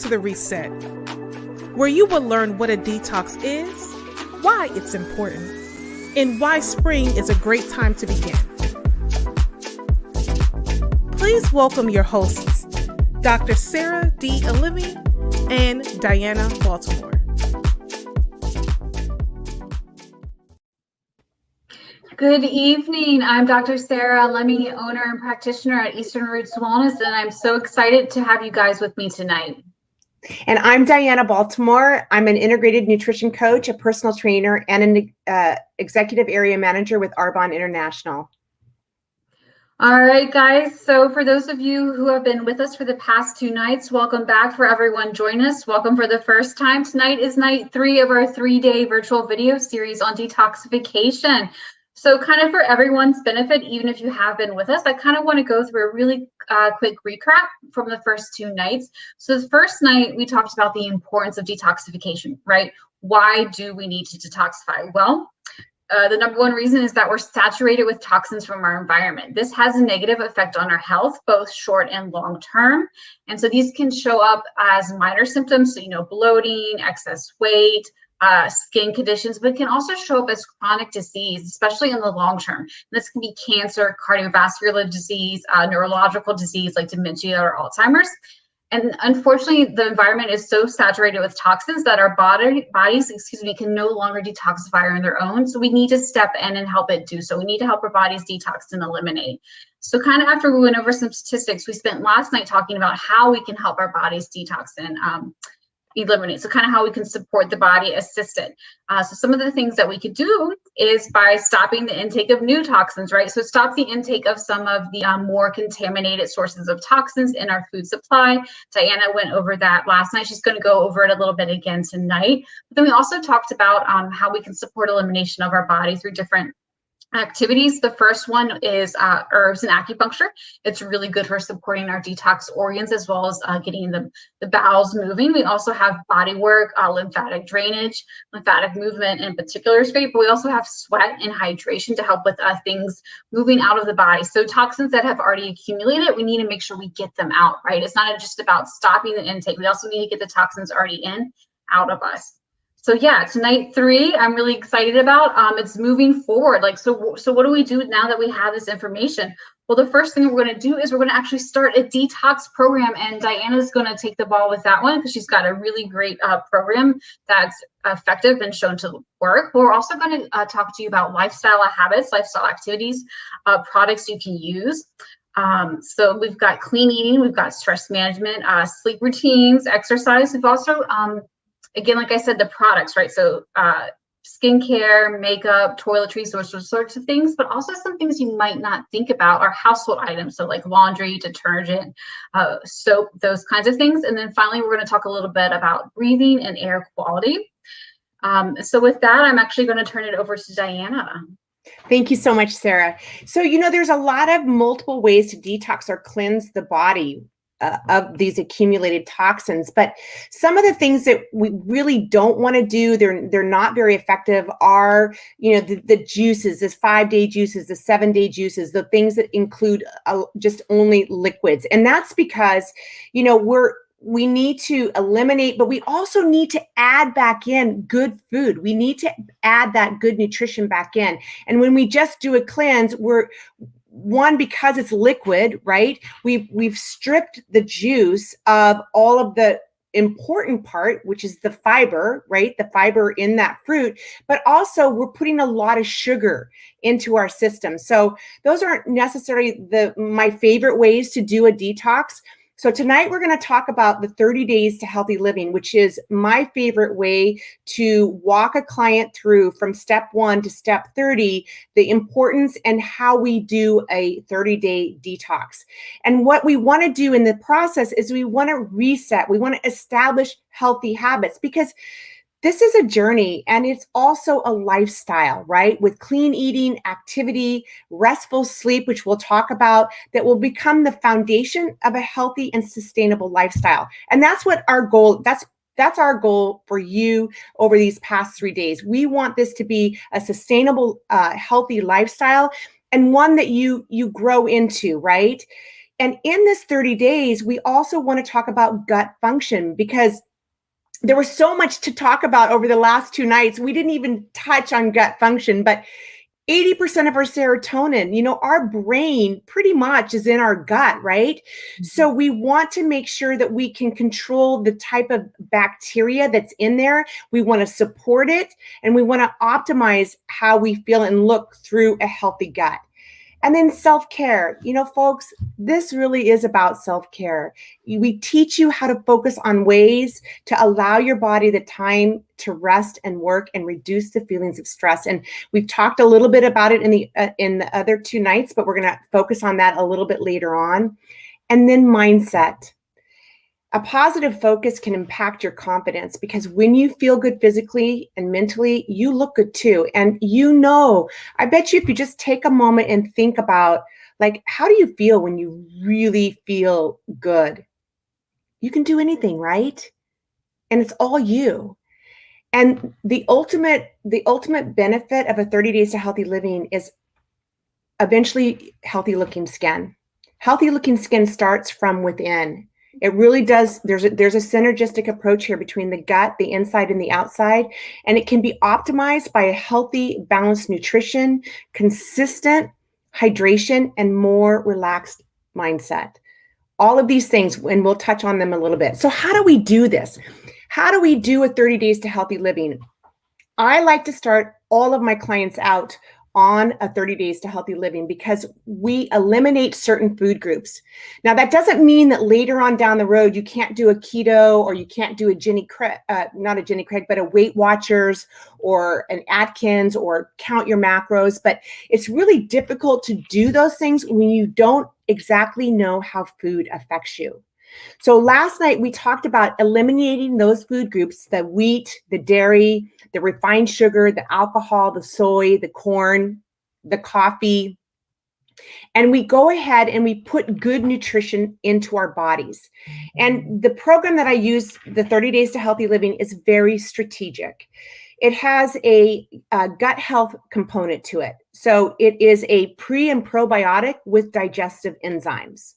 to The Reset, where you will learn what a detox is, why it's important, and why spring is a great time to begin. Please welcome your hosts, Dr. Sarah D. Alemi and Dianna Baltimore. Good evening. I'm Dr. Sarah Alemi, owner and practitioner at Eastern Roots Wellness, and I'm so excited to have you guys with me tonight. And I'm Dianna Baltimore. I'm an integrated nutrition coach, a personal trainer, and an executive area manager with Arbonne International. All right, guys. So for those of you who have been with us for the past 2 nights, welcome back. For everyone joining us, welcome for the first time. Tonight is night 3 of our 3-day virtual video series on detoxification. So kind of for everyone's benefit, even if you have been with us, I kind of want to go through a really quick recap from the first 2 nights. So the first night, we talked about the importance of detoxification, right? Why do we need to detoxify? Well, the number one reason is that we're saturated with toxins from our environment. This has a negative effect on our health, both short and long term. And so these can show up as minor symptoms, so, bloating, excess weight, skin conditions, but it can also show up as chronic disease, especially in the long term. This can be cancer, cardiovascular disease, neurological disease like dementia or Alzheimer's. And unfortunately, the environment is so saturated with toxins that our bodies can no longer detoxify on their own. So we need to step in and help it do so. We need to help our bodies detox and eliminate. So kind of after we went over some statistics, we spent last night talking about how we can help our bodies detox and eliminate. So kind of how we can support the body, assist it. So some of the things that we could do is by stopping the intake of new toxins, right? So stop the intake of some of the more contaminated sources of toxins in our food supply. Dianna went over that last night. She's going to go over it a little bit again tonight. But then we also talked about how we can support elimination of our body through different activities. The first one is herbs and acupuncture. It's really good for supporting our detox organs as well as getting the bowels moving. We also have body work, lymphatic drainage, lymphatic movement in particular is great, but we also have sweat and hydration to help with things moving out of the body. So toxins that have already accumulated, we need to make sure we get them out, right? It's not just about stopping the intake. We also need to get the toxins already in, out of us. So yeah, tonight 3, I'm really excited about. It's moving forward. So what do we do now that we have this information? Well, the first thing we're going to do is we're going to actually start a detox program, and Dianna's going to take the ball with that one because she's got a really great program that's effective and shown to work. We're also going to talk to you about lifestyle habits, lifestyle activities, products you can use. So we've got clean eating, we've got stress management, sleep routines, exercise. We've also again, like I said, the products, right? So skincare, makeup, toiletries, those sorts of things, but also some things you might not think about are household items. So like laundry, detergent, soap, those kinds of things. And then finally, we're going to talk a little bit about breathing and air quality. So with that, I'm actually going to turn it over to Dianna. Thank you so much, Sarah. So, there's a lot of multiple ways to detox or cleanse the body of these accumulated toxins, but some of the things that we really don't want to do, they're not very effective, are the juices, this 5-day juices, the 7-day juices, the things that include just only liquids. And that's because we need to eliminate, but we also need to add back in good food. We need to add that good nutrition back in. And when we just do a cleanse, because it's liquid, right? We've stripped the juice of all of the important part, which is the fiber, right? The fiber in that fruit, but also we're putting a lot of sugar into our system. So those aren't necessarily my favorite ways to do a detox. So tonight we're going to talk about the 30 days to healthy living, which is my favorite way to walk a client through from step 1 to step 30, the importance and how we do a 30-day detox. And what we want to do in the process is we want to reset. We want to establish healthy habits because this is a journey and it's also a lifestyle, right? With clean eating, activity, restful sleep, which we'll talk about, that will become the foundation of a healthy and sustainable lifestyle. And that's what our goal, that's our goal for you over these past 3 days. We want this to be a sustainable, healthy lifestyle and one that you grow into, right? And in this 30 days, we also want to talk about gut function, because there was so much to talk about over the last 2 nights. We didn't even touch on gut function, but 80% of our serotonin, our brain pretty much is in our gut, right? Mm-hmm. So we want to make sure that we can control the type of bacteria that's in there. We want to support it, and we want to optimize how we feel and look through a healthy gut. And then self-care. Folks, this really is about self-care. We teach you how to focus on ways to allow your body the time to rest and work and reduce the feelings of stress. And we've talked a little bit about it in the other 2 nights, but we're going to focus on that a little bit later on. And then mindset. A positive focus can impact your confidence, because when you feel good physically and mentally, you look good too. And I bet you if you just take a moment and think about, like, how do you feel when you really feel good? You can do anything, right? And it's all you. And the ultimate benefit of a 30 days to healthy living is eventually healthy looking skin. Healthy looking skin starts from within. It really does. There's a synergistic approach here between the gut, the inside, and the outside. And it can be optimized by a healthy, balanced nutrition, consistent hydration, and more relaxed mindset. All of these things, and we'll touch on them a little bit. So how do we do this? How do we do a 30 days to healthy living? I like to start all of my clients out on a 30 days to healthy living, because we eliminate certain food groups. Now, that doesn't mean that later on down the road, you can't do a keto, or you can't do not a Jenny Craig, but a Weight Watchers or an Atkins, or count your macros. But it's really difficult to do those things when you don't exactly know how food affects you. So last night we talked about eliminating those food groups: the wheat, the dairy, the refined sugar, the alcohol, the soy, the corn, the coffee. And we go ahead and we put good nutrition into our bodies. And the program that I use, the 30 Days to Healthy Living, is very strategic. It has a gut health component to it. So it is a pre and probiotic with digestive enzymes.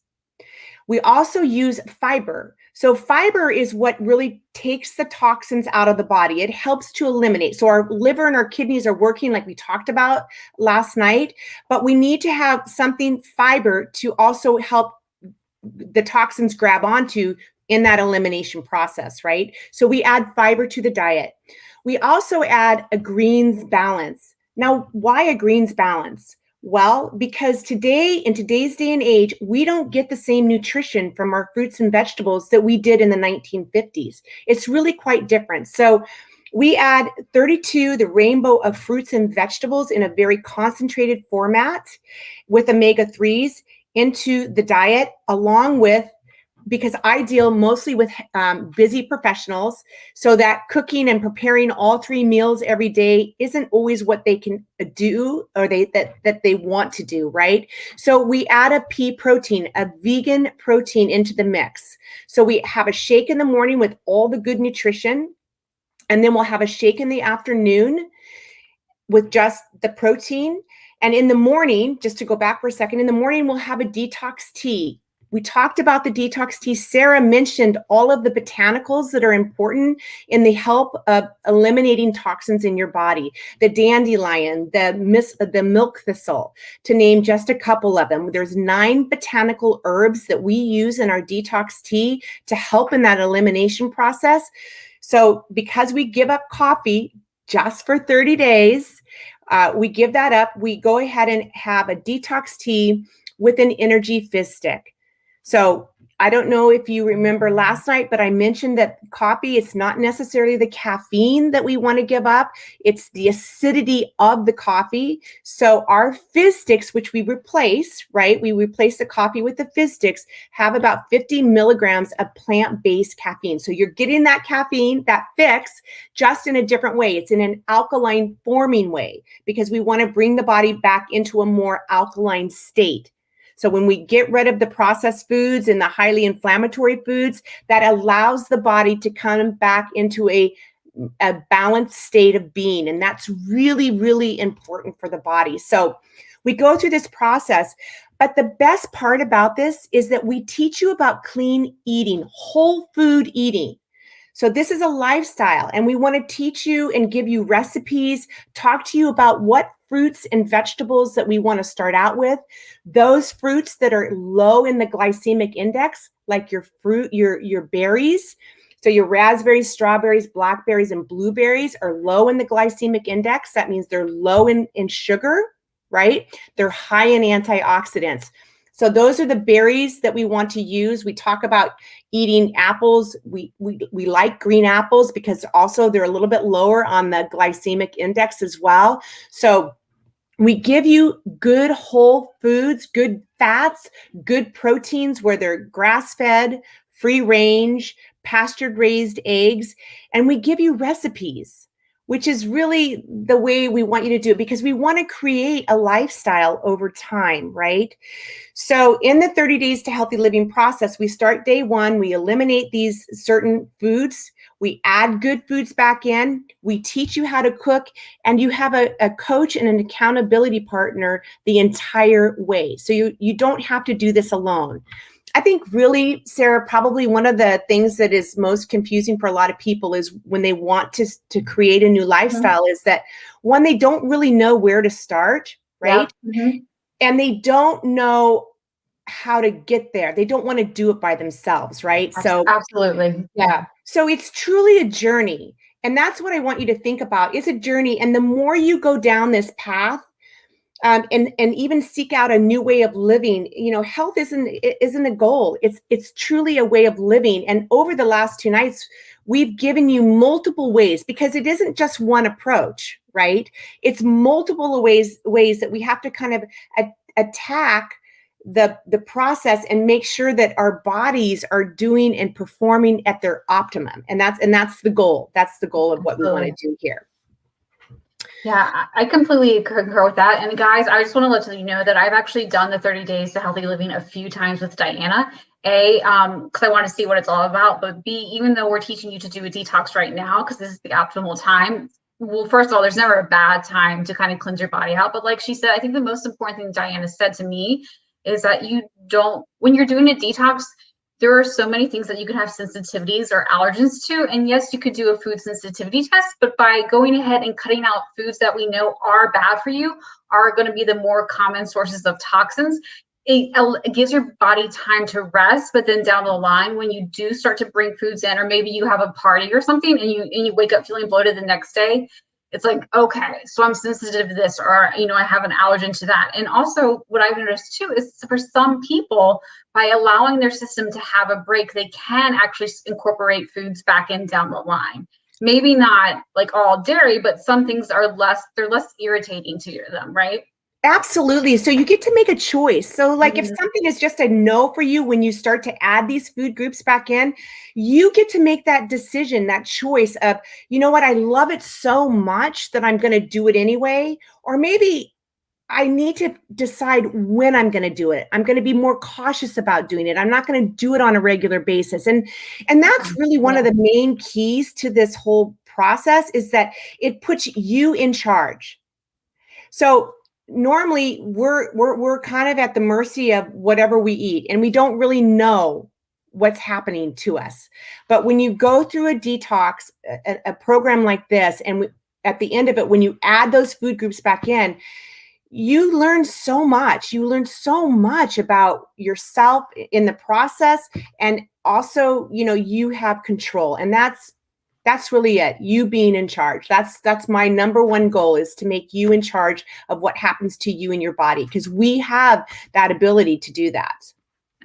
We also use fiber. So fiber is what really takes the toxins out of the body. It helps to eliminate. So our liver and our kidneys are working like we talked about last night, but we need to have something fiber to also help the toxins grab onto in that elimination process, right? So we add fiber to the diet. We also add a greens balance. Now, why a greens balance? Well, because in today's day and age, we don't get the same nutrition from our fruits and vegetables that we did in the 1950s. It's really quite different. So we add 32, the rainbow of fruits and vegetables, in a very concentrated format with omega-3s into the diet, along with, because I deal mostly with busy professionals, so that cooking and preparing all 3 meals every day isn't always what they can do, or that they want to do, right? So we add a pea protein, a vegan protein, into the mix. So we have a shake in the morning with all the good nutrition, and then we'll have a shake in the afternoon with just the protein. And in the morning, just to go back for a second, in the morning, we'll have a detox tea. We talked about the detox tea. Sarah mentioned all of the botanicals that are important in the help of eliminating toxins in your body. The dandelion, the milk thistle, to name just a couple of them. There's 9 botanical herbs that we use in our detox tea to help in that elimination process. So because we give up coffee just for 30 days, we give that up. We go ahead and have a detox tea with an energy fizz stick. So I don't know if you remember last night, but I mentioned that coffee, it's not necessarily the caffeine that we want to give up. It's the acidity of the coffee. So our fizz sticks, which we replace, right? We replace the coffee with the fizz sticks, have about 50 milligrams of plant-based caffeine. So you're getting that caffeine, that fix, just in a different way. It's in an alkaline forming way, because we want to bring the body back into a more alkaline state. So when we get rid of the processed foods and the highly inflammatory foods, that allows the body to come back into a balanced state of being. And that's really, really important for the body. So we go through this process. But the best part about this is that we teach you about clean eating, whole food eating. So this is a lifestyle, and we want to teach you and give you recipes, talk to you about what fruits and vegetables that we want to start out with. Those fruits that are low in the glycemic index, like your fruit, your berries. So your raspberries, strawberries, blackberries, and blueberries are low in the glycemic index. That means they're low in sugar, right? They're high in antioxidants. So those are the berries that we want to use. We talk about eating apples. We like green apples because also they're a little bit lower on the glycemic index as well. So we give you good whole foods, good fats, good proteins where they're grass-fed, free range, pastured raised eggs, and we give you recipes, which is really the way we want you to do it because we want to create a lifestyle over time, right? So in the 30 days to healthy living process, we start day one, we eliminate these certain foods, we add good foods back in, we teach you how to cook, and you have a coach and an accountability partner the entire way. So you don't have to do this alone. I think really, Sarah, probably one of the things that is most confusing for a lot of people is when they want to create a new lifestyle is that one, they don't really know where to start, right? Yeah. And they don't know how to get there. They don't want to do it by themselves, right? So Absolutely. yeah. So it's truly a journey. And that's what I want you to think about. It's a journey. And the more you go down this path, and even seek out a new way of living, health isn't a goal. It's truly a way of living. And over the last 2 nights, we've given you multiple ways because it isn't just one approach, right? It's multiple ways that we have to kind of attack the process and make sure that our bodies are doing and performing at their optimum. And that's the goal. That's the goal of what we want to do here. Yeah, I completely concur with that. And guys, I just want to let you know that I've actually done the 30 days to healthy living a few times with Dianna. Because I want to see what it's all about. But B, even though we're teaching you to do a detox right now, because this is the optimal time. Well, first of all, there's never a bad time to kind of cleanse your body out. But like she said, I think the most important thing Dianna said to me is that when you're doing a detox, there are so many things that you can have sensitivities or allergens to. And yes, you could do a food sensitivity test, but by going ahead and cutting out foods that we know are bad for you, are going to be the more common sources of toxins, it gives your body time to rest. But then down the line, when you do start to bring foods in, or maybe you have a party or something and you wake up feeling bloated the next day, it's like, okay, so I'm sensitive to this, or, I have an allergen to that. And also what I've noticed too is for some people, by allowing their system to have a break, they can actually incorporate foods back in down the line. Maybe not like all dairy, but some things are less irritating to them, right? Absolutely. So you get to make a choice. So like if something is just a no for you when you start to add these food groups back in, you get to make that decision, that choice of, you know what, I love it so much that I'm going to do it anyway. Or maybe I need to decide when I'm going to do it. I'm going to be more cautious about doing it. I'm not going to do it on a regular basis. And that's really one of the main keys to this whole process is that it puts you in charge. So normally we're kind of at the mercy of whatever we eat, and we don't really know what's happening to us. But when you go through a detox, a program like this, and at the end of it, when you add those food groups back in, you learn so much. You learn so much about yourself in the process, and also, you have control, and that's really it. You being in charge. That's my number one goal, is to make you in charge of what happens to you in your body, because we have that ability to do that.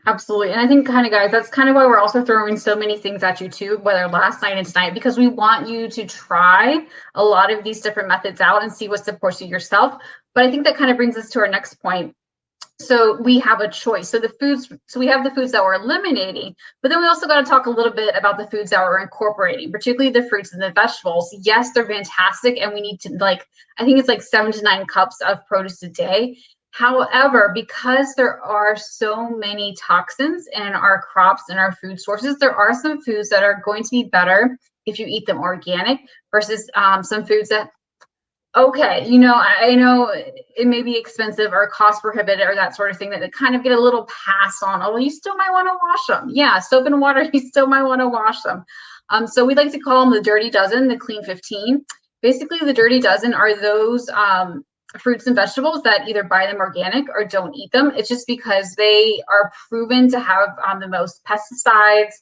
Absolutely. And I think guys, that's kind of why we're also throwing so many things at you too, whether last night and tonight, because we want you to try a lot of these different methods out and see what supports you yourself. But I think that kind of brings us to our next point. So we have a choice. So we have the foods that we're eliminating, but then we also got to talk a little bit about the foods that we're incorporating, particularly the fruits and the vegetables. Yes, they're fantastic. And we need to I think it's like 7 to 9 cups of produce a day. However, because there are so many toxins in our crops and our food sources, there are some foods that are going to be better if you eat them organic versus some foods that Okay, I know it may be expensive or cost prohibitive or that sort of thing that they kind of get a little pass on. Oh, well, you still might want to wash them. Yeah, soap and water, you still might want to wash them. So we like to call them the dirty dozen, the clean 15. Basically, the dirty dozen are those fruits and vegetables that either buy them organic or don't eat them. It's just because they are proven to have the most pesticides,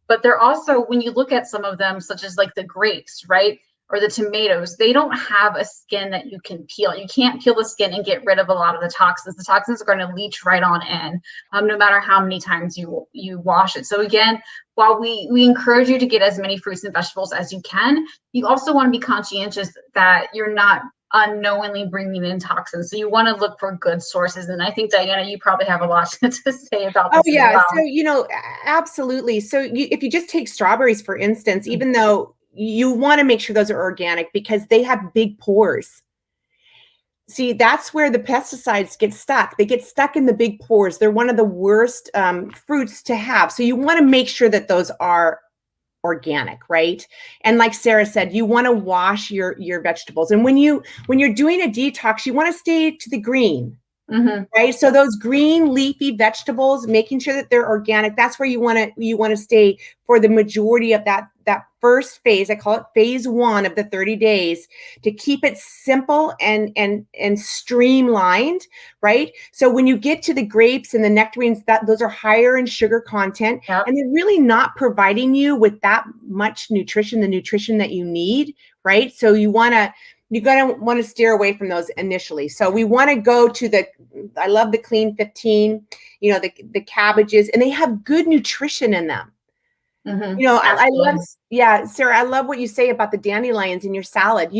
but they're also, when you look at some of them, such as like the grapes, right? Or the tomatoes, they don't have a skin that you can peel. You can't peel the skin and get rid of a lot of the toxins. The toxins are going to leach right on in, no matter how many times you wash it. So again, while we encourage you to get as many fruits and vegetables as you can, you also want to be conscientious that you're not unknowingly bringing in toxins. So you want to look for good sources. And I think, Diana, you probably have a lot to say about this as well. So, absolutely. So if you just take strawberries, for instance, even though you want to make sure those are organic because they have big pores. See, that's where the pesticides get stuck. They get stuck in the big pores. They're one of the worst fruits to have. So you want to make sure that those are organic, right? And like Sarah said, you want to wash your vegetables. And when you're doing a detox, you want to stay to the green. Mm-hmm. Right. So those green leafy vegetables, making sure that they're organic, that's where you want to stay for the majority of that first phase. I call it phase 1 of the 30 days, to keep it simple and streamlined. Right. So when you get to the grapes and the nectarines, those are higher in sugar content, yep, and they're really not providing you with that much nutrition, the nutrition that you need. Right. So you're going to want to steer away from those initially. So we want to go to I love the clean 15, the cabbages, and they have good nutrition in them. Mm-hmm. I love, Sarah, I love what you say about the dandelions in your salad.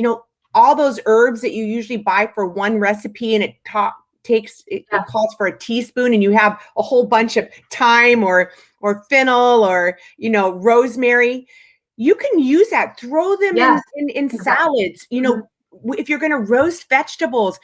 All those herbs that you usually buy for one recipe, and it calls for a teaspoon, and you have a whole bunch of thyme or fennel or, rosemary. You can use that, throw them in salads, mm-hmm, if you're going to roast vegetables,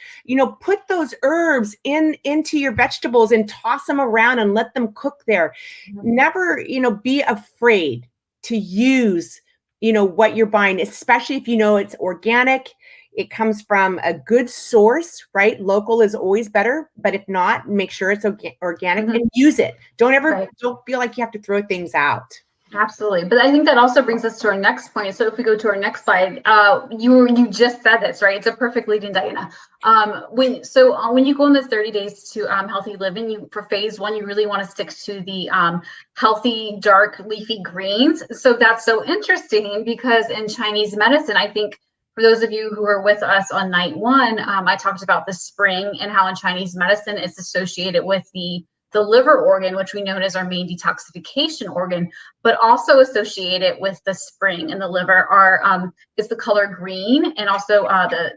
put those herbs into your vegetables and toss them around and let them cook there. Mm-hmm. Never, be afraid to use, what you're buying, especially if it's organic. It comes from a good source, right? Local is always better, but if not, make sure it's organic, mm-hmm, and use it. Don't feel like you have to throw things out. Absolutely. But I think that also brings us to our next point. So if we go to our next slide, you just said this, right? It's a perfect lead in, Diana. When you go on this 30 days to healthy living, for phase 1, you really want to stick to the healthy, dark, leafy greens. So that's so interesting because in Chinese medicine, I think for those of you who are with us on night 1, I talked about the spring and how in Chinese medicine it's associated with the liver organ, which we know as our main detoxification organ, but also associated with the spring and the liver is the color green, and also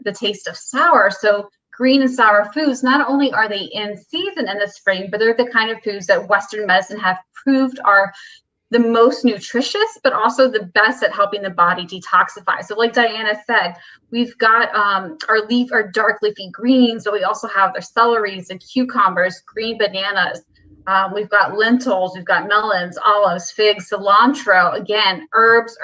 the taste of sour. So green and sour foods, not only are they in season in the spring, but they're the kind of foods that Western medicine have proved are the most nutritious, but also the best at helping the body detoxify. So like Diana said, we've got our dark leafy greens, but we also have the celeries and cucumbers, green bananas. We've got lentils, we've got melons, olives, figs, cilantro. Again, herbs.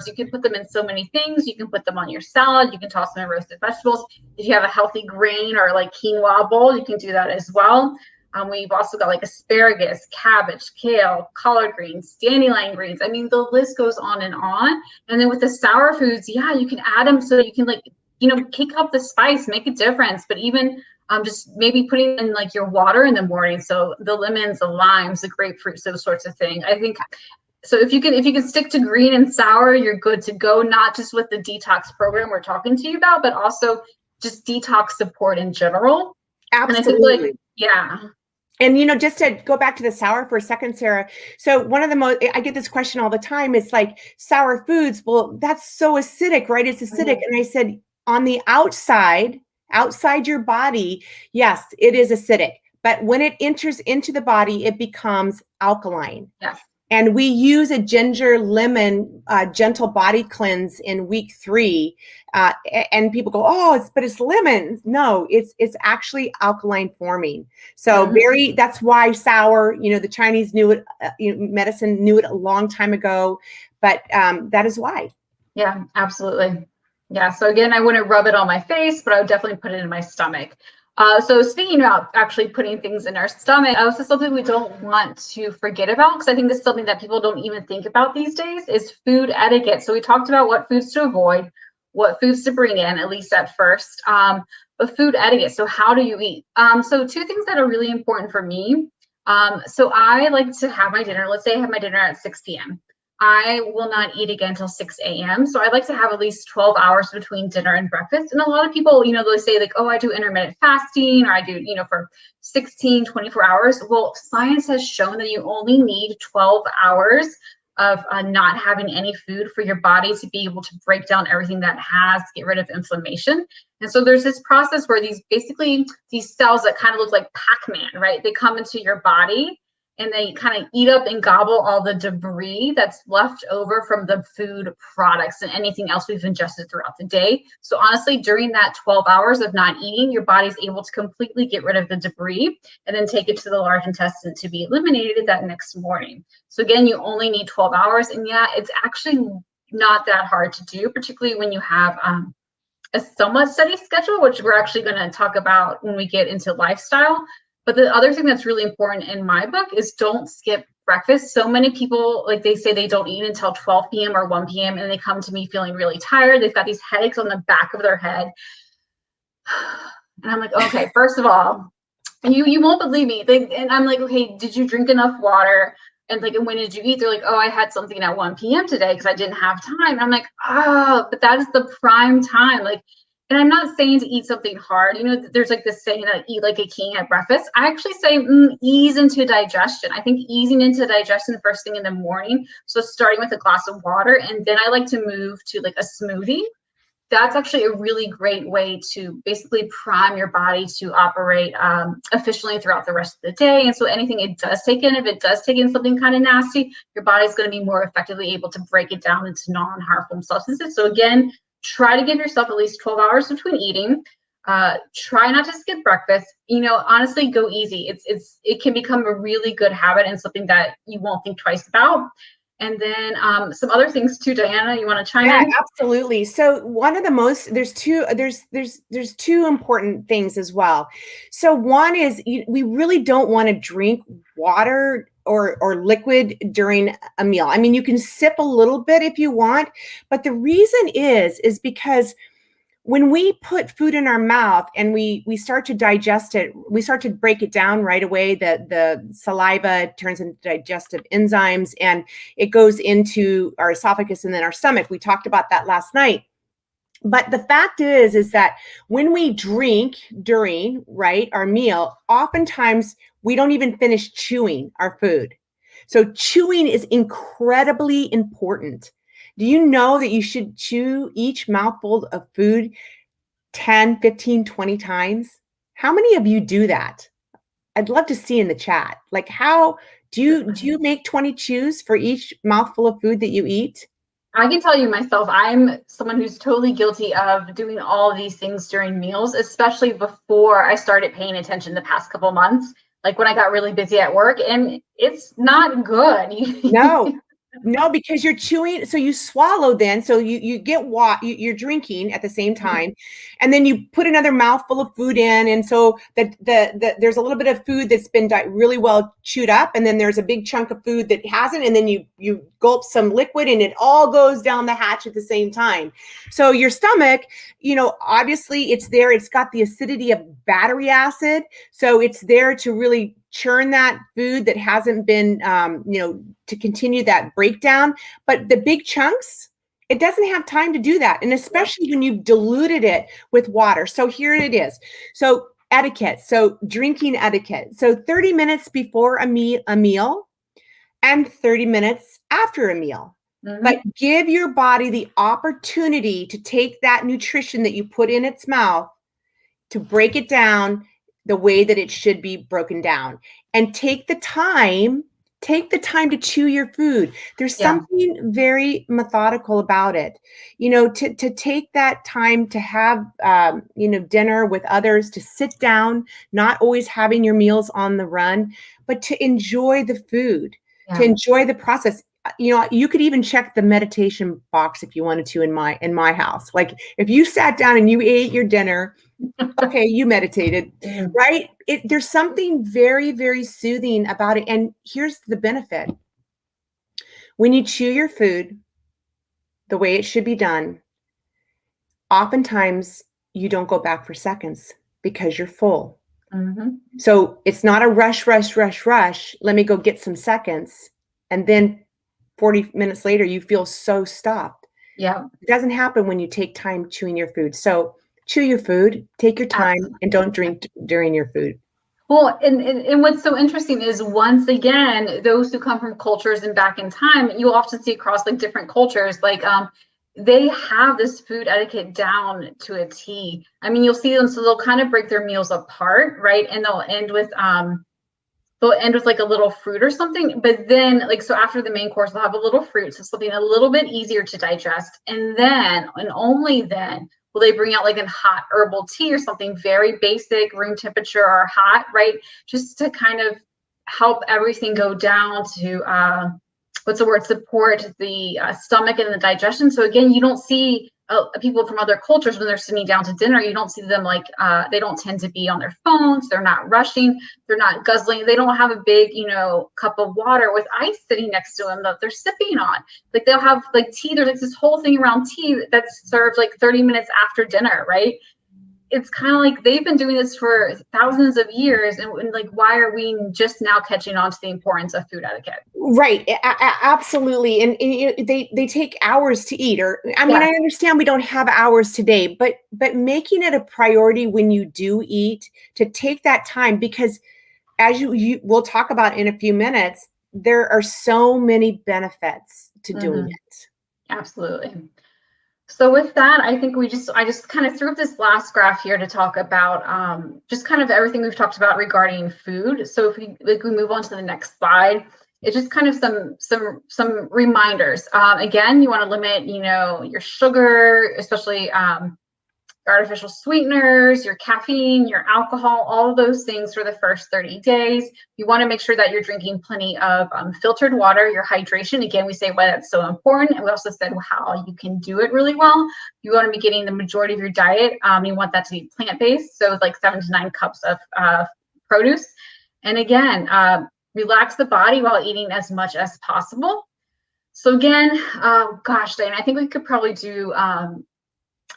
You can put them in so many things. You can put them on your salad. You can toss them in roasted vegetables. If you have a healthy grain or like quinoa bowl, you can do that as well. We've also got like asparagus, cabbage, kale, collard greens, dandelion greens. I mean, the list goes on and on. And then with the sour foods, you can add them so you can kick up the spice, make a difference. But even just maybe putting in like your water in the morning. So the lemons, the limes, the grapefruits, those sorts of things. I think so. If you can stick to green and sour, you're good to go. Not just with the detox program we're talking to you about, but also just detox support in general. Absolutely. And I think And, just to go back to the sour for a second, Sarah. So one of the I get this question all the time. It's like sour foods. Well, that's so acidic, right? It's acidic. Mm-hmm. And I said, on the outside your body, yes, it is acidic. But when it enters into the body, it becomes alkaline. Yes. And we use a ginger lemon gentle body cleanse in week 3. And people go, but it's lemon. No, it's actually alkaline forming. So that's why sour, the Chinese knew it, medicine knew it a long time ago, but that is why. Yeah, absolutely. Yeah, so again, I wouldn't rub it on my face, but I would definitely put it in my stomach. So speaking about actually putting things in our stomach, also something we don't want to forget about, because I think this is something that people don't even think about these days, is food etiquette. So we talked about what foods to avoid, what foods to bring in, at least at first, but food etiquette. So how do you eat? So two things that are really important for me. So I like to have my dinner. Let's say I have my dinner at 6 p.m. I will not eat again until 6 a.m. So I like to have at least 12 hours between dinner and breakfast. And a lot of people, they say like, oh, I do intermittent fasting, or I do, for 16, 24 hours. Well, science has shown that you only need 12 hours of not having any food for your body to be able to break down everything that has, get rid of inflammation. And so there's this process where these cells that kind of look like Pac-Man, right? They come into your body and they kind of eat up and gobble all the debris that's left over from the food products and anything else we've ingested throughout the day. So honestly, during that 12 hours of not eating, your body's able to completely get rid of the debris and then take it to the large intestine to be eliminated that next morning. So again, you only need 12 hours. And yeah, it's actually not that hard to do, particularly when you have a somewhat steady schedule, which we're actually going to talk about when we get into lifestyle. But the other thing that's really important in my book is don't skip breakfast. So many people, like they say they don't eat until 12 p.m. or 1 p.m. and they come to me feeling really tired. They've got these headaches on the back of their head. And I'm like, okay, first of all, you won't believe me. And I'm like, okay, did you drink enough water? And like, and when did you eat? They're like, oh, I had something at 1 p.m. today because I didn't have time. And I'm like, oh, but that is the prime time. Like, and I'm not saying to eat something hard. There's like this saying that eat like a king at breakfast. I actually say ease into digestion. I think easing into digestion first thing in the morning. So starting with a glass of water, and then I like to move to like a smoothie. That's actually a really great way to basically prime your body to operate efficiently throughout the rest of the day. And so anything it does take in, if it does take in something kind of nasty, your body's going to be more effectively able to break it down into non-harmful substances. So again, try to give yourself at least 12 hours between eating. Try not to skip breakfast. Honestly, go easy. It can become a really good habit and something that you won't think twice about. And then some other things too, Diana, you want to chime in? Yeah, absolutely. So one of the most, there's two important things as well. So one is we really don't want to drink water or liquid during a meal. I mean, you can sip a little bit if you want, but the reason is because when we put food in our mouth and we start to digest it, we start to break it down right away. The saliva turns into digestive enzymes and it goes into our esophagus and then our stomach. We talked about that last night. But the fact is that when we drink during, right, our meal, oftentimes we don't even finish chewing our food. So chewing is incredibly important. Do you know that you should chew each mouthful of food 10, 15, 20 times? How many of you do that? I'd love to see in the chat. Like how do you make 20 chews for each mouthful of food that you eat? I can tell you myself, I'm someone who's totally guilty of doing all of these things during meals, especially before I started paying attention the past couple months, like when I got really busy at work, and it's not good. No, because you're chewing. So you swallow then. So you get you're drinking at the same time, and then you put another mouthful of food in. And so there's a little bit of food that's been really well chewed up. And then there's a big chunk of food that hasn't. And then you gulp some liquid and it all goes down the hatch at the same time. So your stomach, obviously it's there. It's got the acidity of battery acid. So it's there to really churn that food that hasn't been, to continue that breakdown. But the big chunks, it doesn't have time to do that. And especially when you've diluted it with water. So here it is. So etiquette. So drinking etiquette. So 30 minutes before a meal and 30 minutes after a meal. Mm-hmm. But give your body the opportunity to take that nutrition that you put in its mouth to break it down the way that it should be broken down, and take the time to chew your food. There's something very methodical about it, to take that time to have, dinner with others, to sit down, not always having your meals on the run, but to enjoy the food, to enjoy the process. you could even check the meditation box if you wanted to in my house. Like if you sat down and you ate your dinner, okay, you meditated, right? There's something very, very soothing about it. And here's the benefit. When you chew your food the way it should be done, oftentimes you don't go back for seconds because you're full. So it's not a rush. Let me go get some seconds. And then 40 minutes later, you feel so stuffed. Yeah. It doesn't happen when you take time chewing your food. So chew your food, take your time, and don't drink during your food. Well, and what's so interesting is, once again, those who come from cultures and back in time, you often see across like different cultures, like they have this food etiquette down to a T. I mean, you'll see them, so they'll kind of break their meals apart, right? And they'll end with like a little fruit or something. But then, like, so after the main course, they'll have a little fruit, so something a little bit easier to digest. And then, and only then, will they bring out like a hot herbal tea or something very basic, room temperature or hot, right? Just to kind of help everything go down to, support the stomach and the digestion. So again, you don't see people from other cultures when they're sitting down to dinner. You don't see them like, they don't tend to be on their phones. They're not rushing. They're not guzzling. They don't have a big, cup of water with ice sitting next to them that they're sipping on. Like they'll have like tea. There's like this whole thing around tea that's served like 30 minutes after dinner, right? It's kind of like they've been doing this for thousands of years, and like, why are we just now catching on to the importance of food etiquette? Right, absolutely, and they take hours to eat. Or I mean, I understand we don't have hours today, but making it a priority when you do eat to take that time, because as we'll talk about in a few minutes, there are so many benefits to doing it. Absolutely. So with that, I think I just kind of threw up this last graph here to talk about just kind of everything we've talked about regarding food. So if we move on to the next slide, it's just kind of some reminders. Again, you want to limit, your sugar, especially artificial sweeteners, your caffeine, your alcohol, all of those things for the first 30 days. You want to make sure that you're drinking plenty of filtered water, your hydration. Again, we say why that's so important. And we also said how you can do it really well. You want to be getting the majority of your diet. You want that to be plant-based. So it's like 7 to 9 cups of produce. And again, relax the body while eating as much as possible. So again, gosh, Dianna, I think we could probably do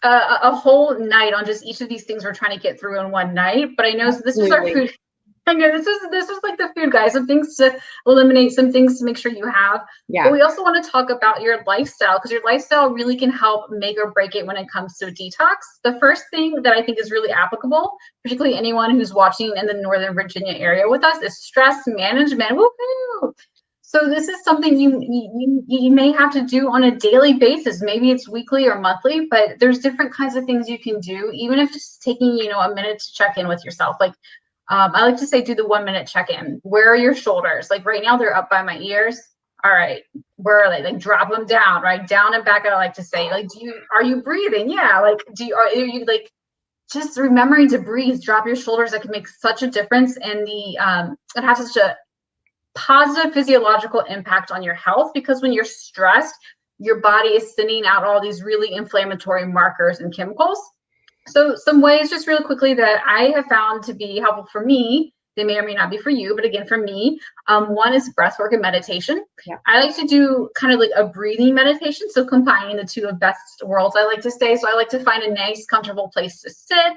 a whole night on just each of these things we're trying to get through in one night. But I know this is our food. I know this is like the food, guys. Some things to eliminate, some things to make sure you have. Yeah. But we also want to talk about your lifestyle, because your lifestyle really can help make or break it when it comes to detox. The first thing that I think is really applicable, particularly anyone who's watching in the Northern Virginia area with us, is stress management. Woohoo! So this is something you may have to do on a daily basis. Maybe it's weekly or monthly, but there's different kinds of things you can do, even if it's taking, a minute to check in with yourself. Like I like to say, do the 1 minute check-in. Where are your shoulders? Like right now they're up by my ears. All right, where are they? Like drop them down, right? Down and back. I like to say, like, are you breathing? Yeah. Like, are you like, just remembering to breathe, drop your shoulders. That can make such a difference. And it has such a positive physiological impact on your health, because when you're stressed, your body is sending out all these really inflammatory markers and chemicals. So some ways, just really quickly, that I have found to be helpful for me, they may or may not be for you, but again, for me, one is breath work and meditation. Yeah. I like to do kind of like a breathing meditation. So combining the two of best worlds, I like to say. So I like to find a nice, comfortable place to sit.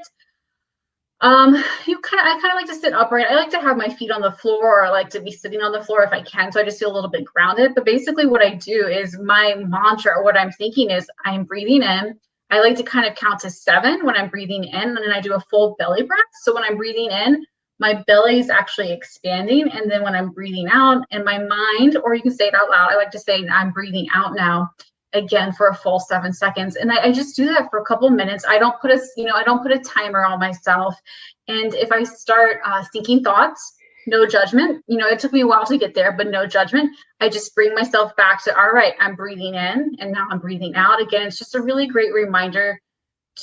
I kind of like to sit upright. I like to have my feet on the floor, or I like to be sitting on the floor if I can. So I just feel a little bit grounded. But basically what I do is, my mantra, or what I'm thinking is, I'm breathing in. I like to kind of count to 7 when I'm breathing in, and then I do a full belly breath. So when I'm breathing in, my belly is actually expanding. And then when I'm breathing out, and my mind, or you can say it out loud, I like to say, I'm breathing out now, again for a full 7 seconds. And I just do that for a couple minutes. I don't put a timer on myself. And if I start thinking thoughts, no judgment, it took me a while to get there, but no judgment. I just bring myself back to, all right, I'm breathing in, and now I'm breathing out. Again, it's just a really great reminder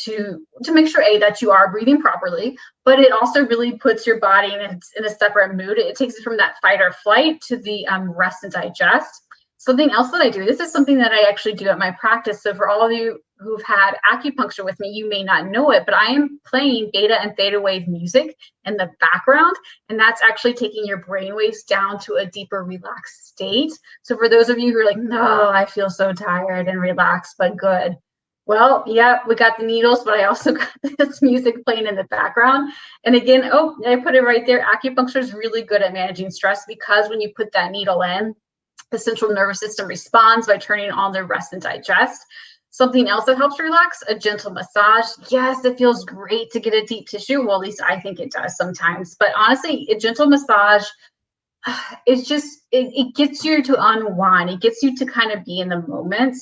to make sure, that you are breathing properly, but it also really puts your body in a separate mood. It takes it from that fight or flight to the rest and digest. Something else that I do, this is something that I actually do at my practice. So for all of you who've had acupuncture with me, you may not know it, but I am playing beta and theta wave music in the background. And that's actually taking your brain waves down to a deeper relaxed state. So for those of you who are like, no, I feel so tired and relaxed, but good. Well, yeah, we got the needles, but I also got this music playing in the background. And again, oh, I put it right there. Acupuncture is really good at managing stress because when you put that needle in, the central nervous system responds by turning on the rest and digest. Something else that helps relax, a gentle massage. Yes, it feels great to get a deep tissue. Well, at least I think it does sometimes. But honestly, a gentle massage, it's just, it gets you to unwind. It gets you to kind of be in the moment.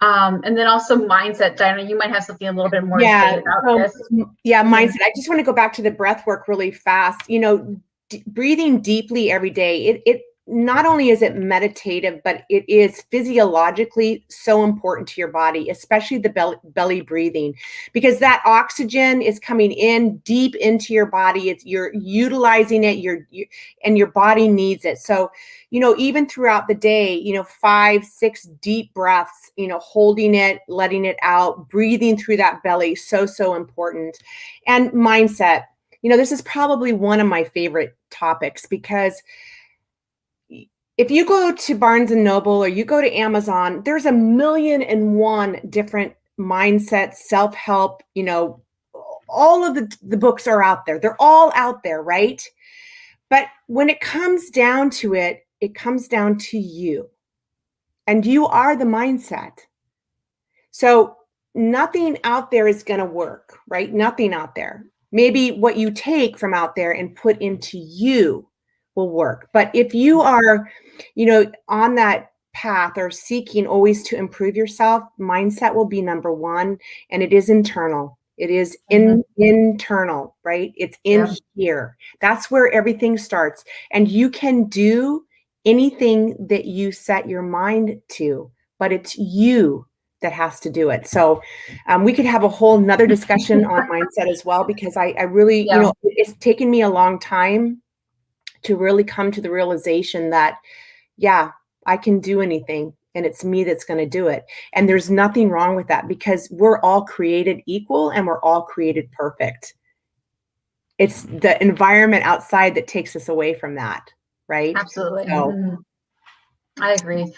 And then also mindset. Dianna, you might have something a little bit more to say about this. Yeah, mindset. I just want to go back to the breath work really fast. You know, breathing deeply every day, it not only is it meditative, but it is physiologically so important to your body, especially the belly breathing, because that oxygen is coming in deep into your body. You're utilizing it, and your body needs it. So, you know, even throughout the day, you know, 5, 6 deep breaths, you know, holding it, letting it out, breathing through that belly, so important. And mindset, you know, this is probably one of my favorite topics because if you go to Barnes and Noble or you go to Amazon, there's 1,000,001 different mindsets, self-help, you know, all of the books are out there. They're all out there, right? But when it comes down to it, it comes down to you. And you are the mindset. So nothing out there is going to work, right? Nothing out there. Maybe what you take from out there and put into you will work. But if you are, you know, on that path or seeking always to improve yourself, mindset will be number one. And it is internal. It is internal, right? It's in here. That's where everything starts. And you can do anything that you set your mind to, but it's you that has to do it. So we could have a whole nother discussion on mindset as well, because I really, you know, it's taken me a long time to really come to the realization that, yeah, I can do anything and it's me that's going to do it. And there's nothing wrong with that because we're all created equal and we're all created perfect. It's the environment outside that takes us away from that, right? Absolutely. So, I agree.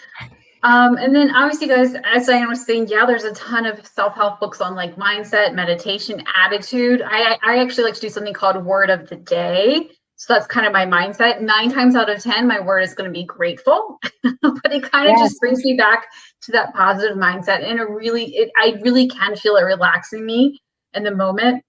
And then obviously, guys, as Dianna was saying, yeah, there's a ton of self-help books on like mindset, meditation, attitude. I actually like to do something called word of the day. So that's kind of my mindset. 9 times out of 10, my word is going to be grateful, but it kind of just brings me back to that positive mindset. And I really can feel it relaxing me in the moment.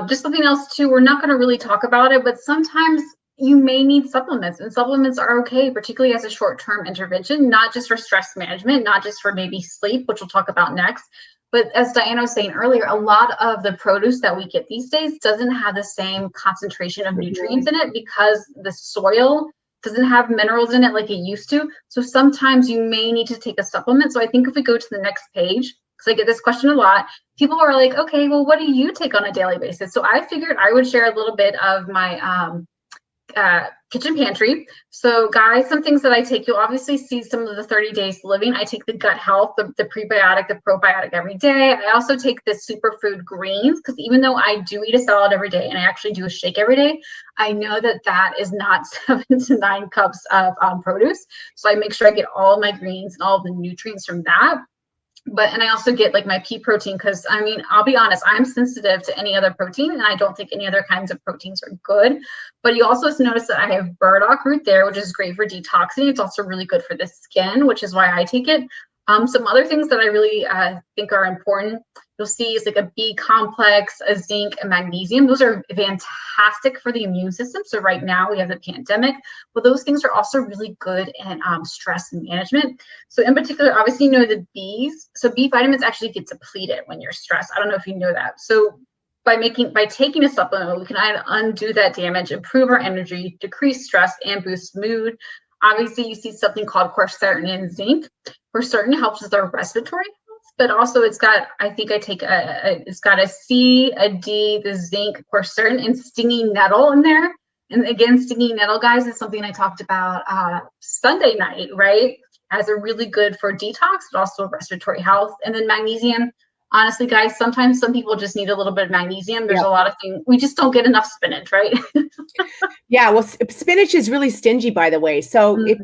Just something else too, we're not going to really talk about it, but sometimes you may need supplements, and supplements are okay, particularly as a short-term intervention, not just for stress management, not just for maybe sleep, which we'll talk about next. But as Dianna was saying earlier, a lot of the produce that we get these days doesn't have the same concentration of nutrients in it because the soil doesn't have minerals in it like it used to. So sometimes you may need to take a supplement. So I think if we go to the next page, because I get this question a lot, people are like, okay, well, what do you take on a daily basis? So I figured I would share a little bit of my kitchen pantry. So guys, some things that I take, you'll obviously see some of the 30 days living. I take the gut health, the prebiotic, the probiotic every day. I also take the superfood greens because even though I do eat a salad every day and I actually do a shake every day, I know that that is not 7 to 9 cups of produce. So I make sure I get all of my greens and all of the nutrients from that. And I also get like my pea protein because I mean, I'll be honest, I'm sensitive to any other protein and I don't think any other kinds of proteins are good. But you also notice that I have burdock root there, which is great for detoxing. It's also really good for the skin, which is why I take it. Some other things that I really think are important, you'll see is like a B complex, a zinc, and magnesium. Those are fantastic for the immune system. So right now we have the pandemic, but those things are also really good in stress management. So in particular, obviously, you know the Bs. So B vitamins actually get depleted when you're stressed. I don't know if you know that. So by taking a supplement, we can undo that damage, improve our energy, decrease stress, and boost mood. Obviously, you see something called quercetin and zinc. Quercetin helps with our respiratory health, but also it's got, I think I take it's got a C, a D, the zinc, quercetin, and stinging nettle in there. And again, stinging nettle, guys, is something I talked about Sunday night, right? as a really good for detox, but also respiratory health. And then magnesium, honestly, guys, sometimes some people just need a little bit of magnesium. There's a lot of things, we just don't get enough spinach, right? Yeah, well, spinach is really stingy, by the way. So if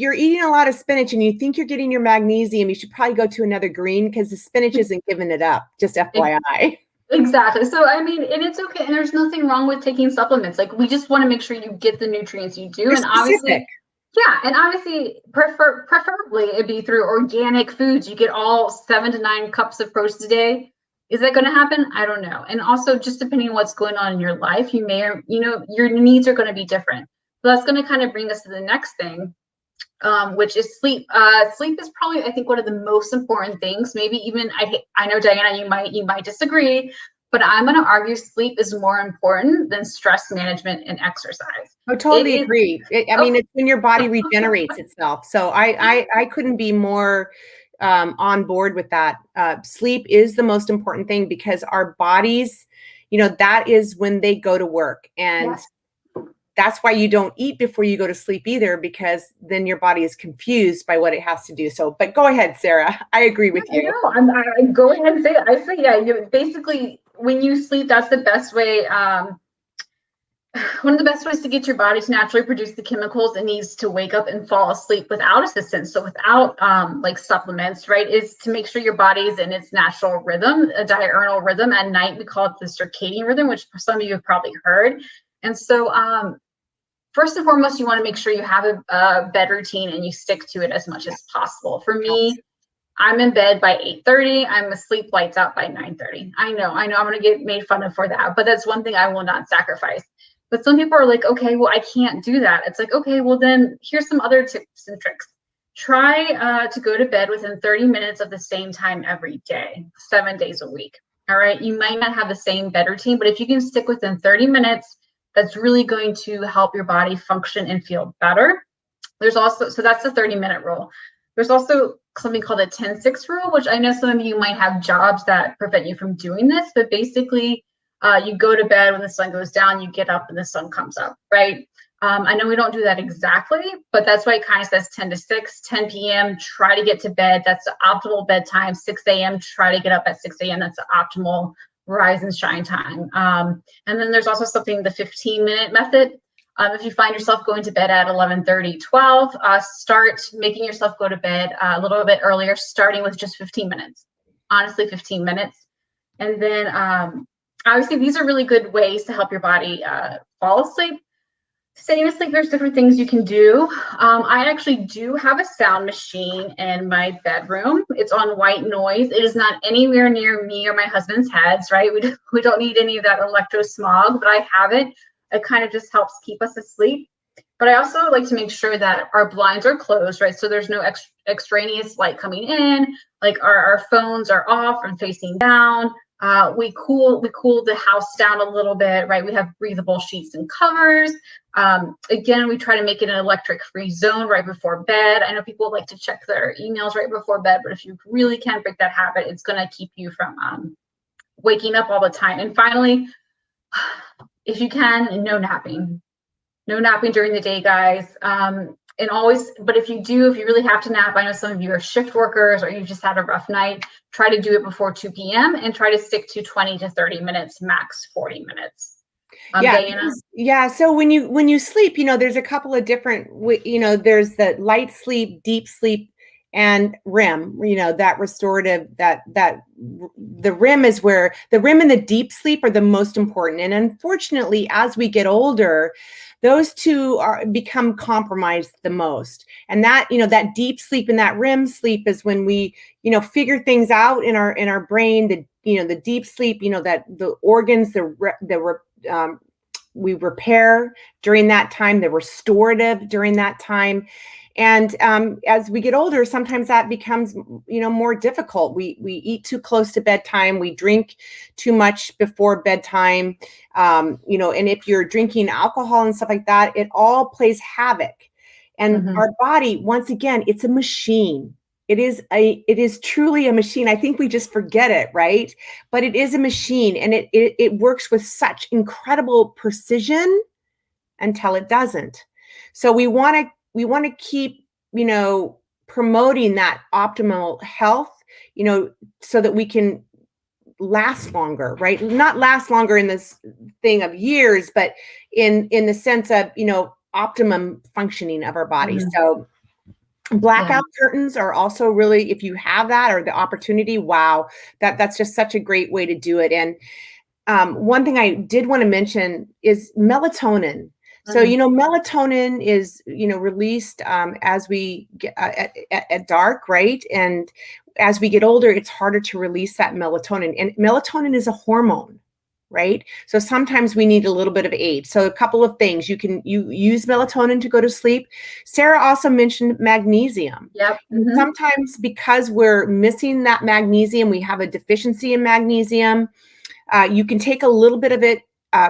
you're eating a lot of spinach and you think you're getting your magnesium, you should probably go to another green, because the spinach isn't giving it up. Just FYI. Exactly. So I mean, and it's okay. And there's nothing wrong with taking supplements. Like, we just want to make sure you get the nutrients you do. They're And specific. obviously, yeah, and obviously, preferably it'd be through organic foods. You get all 7 to 9 cups of protein a day. Is that going to happen? I don't know. And also, just depending on what's going on in your life, you may, or your needs are going to be different. So that's going to kind of bring us to the next thing, which is sleep. Sleep is probably, I think, one of the most important things. Maybe even, I know, Dianna, you might disagree, but I'm going to argue sleep is more important than stress management and exercise. I totally agree. I mean, it's when your body regenerates itself. So I couldn't be more on board with that. Sleep is the most important thing, because our bodies, that is when they go to work. And Yes. That's why you don't eat before you go to sleep either, because then your body is confused by what it has to do. So, but go ahead, Sarah. I agree with you. I go ahead and say it. I say, yeah, basically, when you sleep, that's the best way. One of the best ways to get your body to naturally produce the chemicals it needs to wake up and fall asleep without assistance, so without like supplements, right, is to make sure your body's in its natural rhythm, a diurnal rhythm. At night, we call it the circadian rhythm, which some of you have probably heard. And so first and foremost, you want to make sure you have a bed routine and you stick to it as much as possible. For me, I'm in bed by 8:30. I'm asleep lights out by 9:30. I know I'm going to get made fun of for that, but that's one thing I will not sacrifice. But some people are like, okay, well, I can't do that. It's like, okay, well, then here's some other tips and tricks. Try to go to bed within 30 minutes of the same time every day, 7 days a week. All right. You might not have the same bed routine, but if you can stick within 30 minutes, that's really going to help your body function and feel better. There's also, so that's the 30-minute rule. There's also something called a 10-6 rule, which I know some of you might have jobs that prevent you from doing this, but basically you go to bed when the sun goes down, you get up when the sun comes up, right? I know we don't do that exactly, but that's why it kind of says 10 to 6, 10 p.m., try to get to bed. That's the optimal bedtime. 6 a.m., try to get up at 6 a.m. That's the optimal rise and shine time. And then there's also something, the 15-minute method. If you find yourself going to bed at 11:30, 12, start making yourself go to bed a little bit earlier, starting with just 15 minutes. Honestly, 15 minutes. And then obviously, these are really good ways to help your body fall asleep. Staying asleep, there's different things you can do. I actually do have a sound machine in my bedroom. It's on white noise. It is not anywhere near me or my husband's heads, right? We don't need any of that electro smog, but I have it. It kind of just helps keep us asleep. But I also like to make sure that our blinds are closed, right? So there's no extraneous light coming in, like our phones are off and facing down. We cool the house down a little bit, right? We have breathable sheets and covers. Again, we try to make it an electric-free zone right before bed. I know people like to check their emails right before bed, but if you really can't break that habit, it's going to keep you from waking up all the time. And finally, if you can, no napping. No napping during the day, guys. And always, but if you really have to nap, I know some of you are shift workers or you just had a rough night, try to do it before 2 p.m. and try to stick to 20 to 30 minutes, max 40 minutes. Yeah. So when you sleep, there's a couple of different, there's the light sleep, deep sleep, and REM, that restorative, that the REM is where the REM and the deep sleep are the most important. And unfortunately, as we get older, those two become compromised the most. And that, that deep sleep and that REM sleep is when we, figure things out in our brain. The deep sleep, that the organs, we repair during that time, the restorative during that time. And as we get older, sometimes that becomes, more difficult. We eat too close to bedtime. We drink too much before bedtime. And if you're drinking alcohol and stuff like that, it all plays havoc. And our body, once again, it's a machine. It is truly a machine. I think we just forget it, right? But it is a machine, and it works with such incredible precision until it doesn't. So we want to keep, promoting that optimal health, so that we can last longer, right? Not last longer in this thing of years, but in the sense of, optimum functioning of our body. Mhm. So blackout curtains are also really, if you have that or the opportunity, wow, that's just such a great way to do it. And one thing I did want to mention is melatonin. So, melatonin is, released as we get at dark, right? And as we get older, it's harder to release that melatonin. And melatonin is a hormone, right? So sometimes we need a little bit of aid. So a couple of things. You use melatonin to go to sleep. Sarah also mentioned magnesium. Yep. Sometimes because we're missing that magnesium, we have a deficiency in magnesium. You can take a little bit of it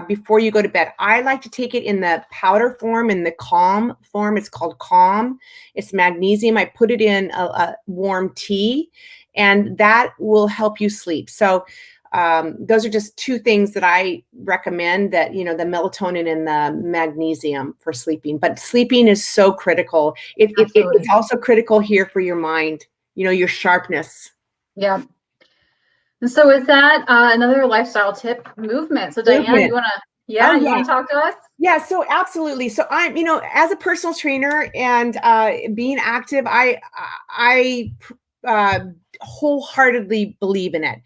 before you go to bed. I like to take it in the powder form, in the Calm form. It's called Calm. It's magnesium. I put it in a warm tea, and that will help you sleep. So those are just two things that I recommend, that, the melatonin and the magnesium for sleeping. But sleeping is so critical. It's also critical here for your mind, your sharpness. Yeah. And so with that, another lifestyle tip, movement. So Dianna, you want to talk to us? Yeah, so absolutely. So I'm, as a personal trainer and being active, I wholeheartely believe in it.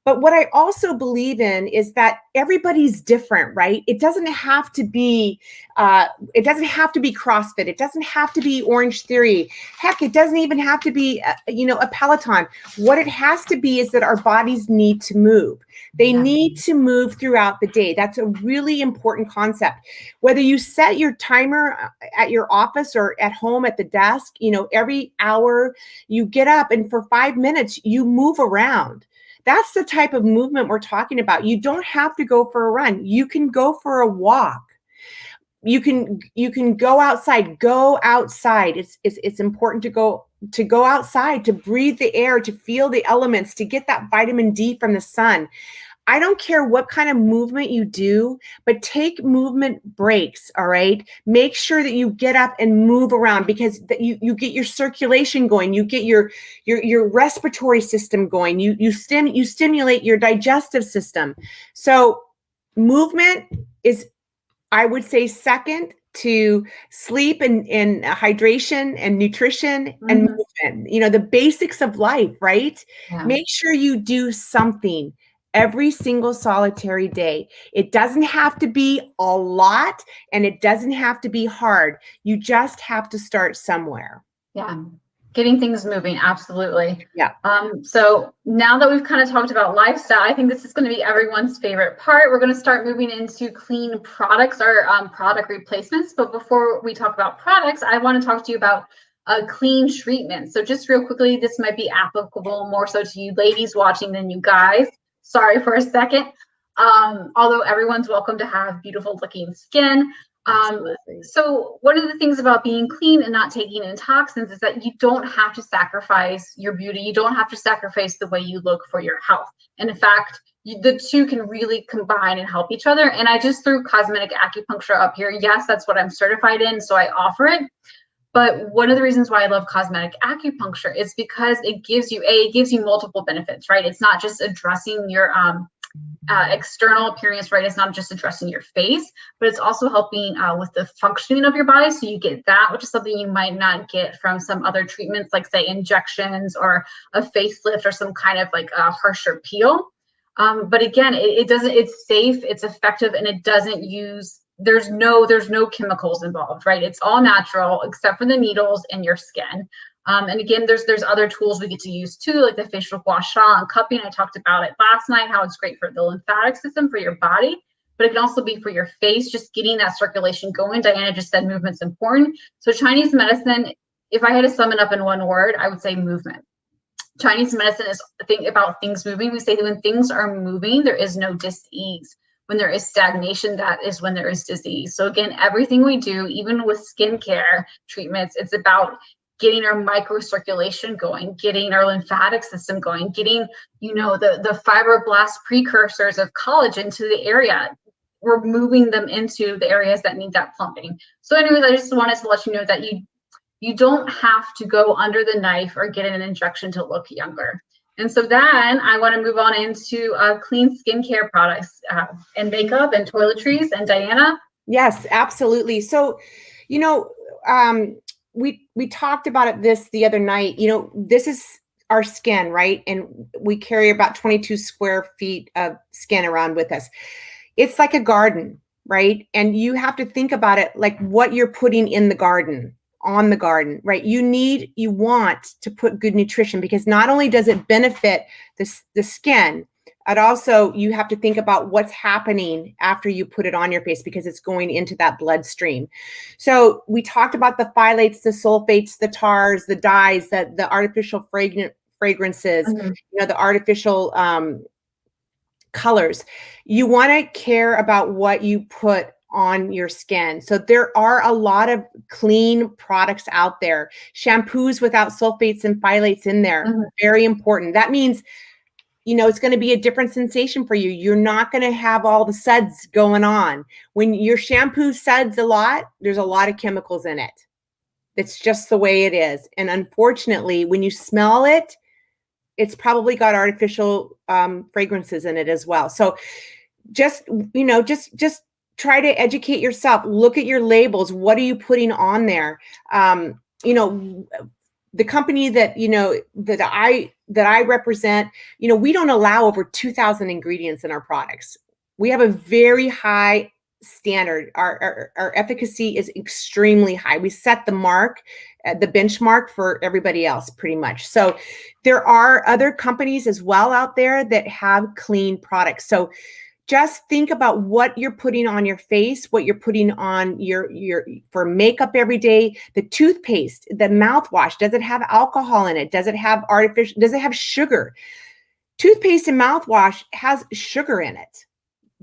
But what I also believe in is that everybody's different, right? It doesn't have to be CrossFit. It doesn't have to be Orange Theory. Heck, it doesn't even have to be, a Peloton. What it has to be is that our bodies need to move. They need to move throughout the day. That's a really important concept. Whether you set your timer at your office or at home at the desk, every hour you get up and for 5 minutes you move around. That's the type of movement we're talking about. You don't have to go for a run. You can go for a walk. You can go outside. Go outside. It's important to go outside, to breathe the air, to feel the elements, to get that vitamin D from the sun. I don't care what kind of movement you do, but take movement breaks, all right? Make sure that you get up and move around, because you get your circulation going, you get your respiratory system going, you stimulate your digestive system. So movement is, I would say, second to sleep and hydration and nutrition and movement, the basics of life, right? Yeah. Make sure you do something every single solitary day. It doesn't have to be a lot, and it doesn't have to be hard. You just have to start somewhere. Yeah. Getting things moving. Absolutely. Yeah. So now that we've kind of talked about lifestyle, I think this is going to be everyone's favorite part. We're going to start moving into clean products or product replacements. But before we talk about products, I want to talk to you about clean treatment. So just real quickly, this might be applicable more so to you ladies watching than you guys. Sorry for a second. Although everyone's welcome to have beautiful looking skin. So one of the things about being clean and not taking in toxins is that you don't have to sacrifice your beauty. You don't have to sacrifice the way you look for your health. And in fact, the two can really combine and help each other. And I just threw cosmetic acupuncture up here. Yes, that's what I'm certified in, so I offer it. But one of the reasons why I love cosmetic acupuncture is because it gives you multiple benefits, right? It's not just addressing your external appearance, right? It's not just addressing your face, but it's also helping with the functioning of your body. So you get that, which is something you might not get from some other treatments, like say injections or a facelift or some kind of like a harsher peel. But again, it's safe, it's effective, and it doesn't use, there's no chemicals involved, right? It's all natural except for the needles and your skin. And again, there's other tools we get to use too, like the facial gua sha and cupping. I talked about it last night, how it's great for the lymphatic system for your body, but it can also be for your face, just getting that circulation going. Dianna just said movement's important. So Chinese medicine, if I had to sum it up in one word, I would say movement. Chinese medicine is about things moving. We say that when things are moving, there is no dis-ease. When there is stagnation, that is when there is disease. So again, everything we do, even with skincare treatments, it's about getting our microcirculation going, getting our lymphatic system going, getting, the fibroblast precursors of collagen to the area. We're moving them into the areas that need that plumbing. So anyways, I just wanted to let you know that you you don't have to go under the knife or get an injection to look younger. And so then I want to move on into clean skincare products and makeup and toiletries. And Dianna? Yes, absolutely. So, you know, we talked about it this the other night. You know, this is our skin, right? And we carry about 22 square feet of skin around with us. It's like a garden, right? And you have to think about it like what you're putting in the garden, on the garden, right? You want to put good nutrition, because not only does it benefit the skin, it also, you have to think about what's happening after you put it on your face, because it's going into that bloodstream. So we talked about the phthalates, the sulfates, the tars, the dyes, the artificial fragrances, you know, the artificial colors. You want to care about what you put on your skin. So there are a lot of clean products out there. Shampoos without sulfates and phthalates in there. Very important. That means, you know, it's going to be a different sensation for you. You're not going to have all the suds going on. When your shampoo suds a lot, there's a lot of chemicals in it. It's just the way it is. And unfortunately, when you smell it, it's probably got artificial fragrances in it as well. So just, you know, just try to educate yourself. Look at your labels. What are you putting on there? You know, the company that, you know, that I represent, you know, we don't allow over 2,000 ingredients in our products. We have a very high standard. Our efficacy is extremely high. We set the mark, the benchmark for everybody else pretty much. So there are other companies as well out there that have clean products. So just think about what you're putting on your face, what you're putting on your for makeup every day. The toothpaste, the mouthwash, does it have alcohol in it? Does it have artificial, does it have sugar? Toothpaste and mouthwash has sugar in it,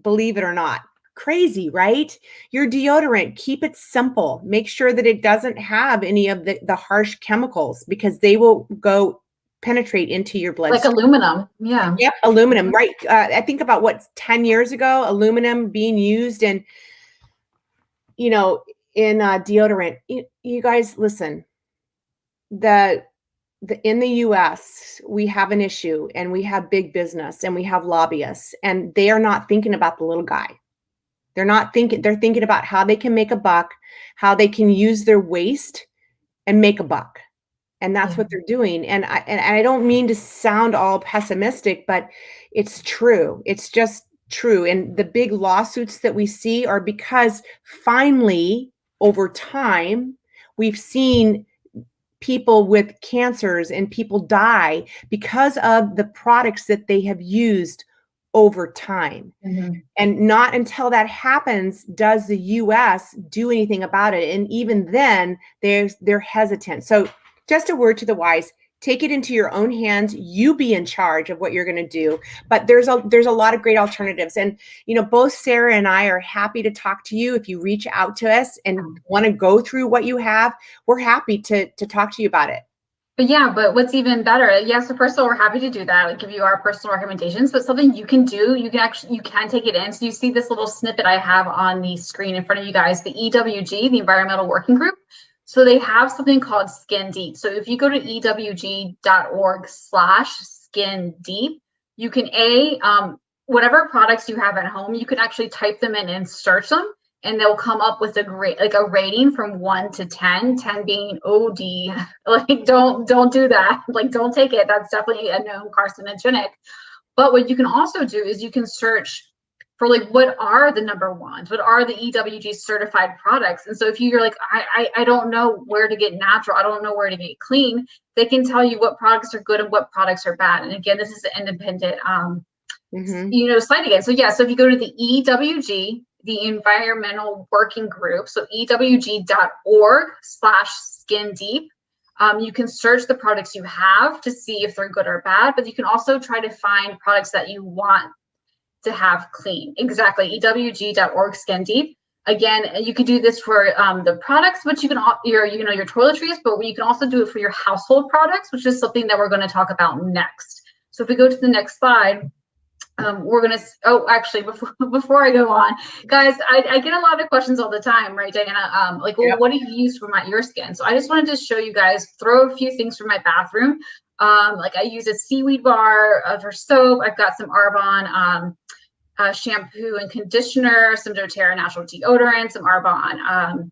believe it or not. Crazy, right? Your deodorant, keep it simple. Make sure that it doesn't have any of the harsh chemicals, because they will go penetrate into your bloodstream. Like aluminum. Yeah. Yep, aluminum, right? I think about 10 years ago, aluminum being used in, you know, in deodorant. You guys, listen, in the US, we have an issue, and we have big business, and we have lobbyists, and they are not thinking about the little guy. They're thinking about how they can make a buck, how they can use their waste and make a buck. And that's what they're doing. And I don't mean to sound all pessimistic, but it's true. It's just true. And the big lawsuits that we see are because finally, over time, we've seen people with cancers and people die because of the products that they have used over time. And not until that happens does the US do anything about it. And even then, they're hesitant. So just a word to the wise, take it into your own hands. You be in charge of what you're going to do. But there's a lot of great alternatives. And, you know, both Sarah and I are happy to talk to you. If you reach out to us and want to go through what you have, we're happy to talk to you about it. But yeah, but what's even better, so first of all, we're happy to do that, like give you our personal recommendations, but something you can do, you can take it in. So you see this little snippet I have on the screen in front of you guys, the EWG, the Environmental Working Group. So they have something called Skin Deep. So if you go to ewg.org/skin deep, you can whatever products you have at home, you can actually type them in and search them, and they'll come up with a rating from 1 to 10, 10 being OD. Like, don't do that. Like, don't take it. That's definitely a known carcinogenic. But what you can also do is you can search for, like, what are the number ones? What are the EWG certified products? And so if you're like, I don't know where to get natural, I don't know where to get clean, they can tell you what products are good and what products are bad. And again, this is an independent site again. So yeah, so if you go to the EWG, the Environmental Working Group, so ewg.org/skin deep, you can search the products you have to see if they're good or bad, but you can also try to find products that you want to have clean. Exactly, ewg.org skin deep. Again, you could do this for the products, but you can your toiletries, but you can also do it for your household products, which is something that we're going to talk about next. So if we go to the next slide, we're gonna. Oh, actually, before I go on, guys, I get a lot of questions all the time, right, Dianna? Like, well, Yep. what do you use for your skin? So I just wanted to show you guys, throw a few things from my bathroom. Like I use a seaweed bar for soap. I've got some Arbonne shampoo and conditioner, some doTERRA natural deodorant, some Arbonne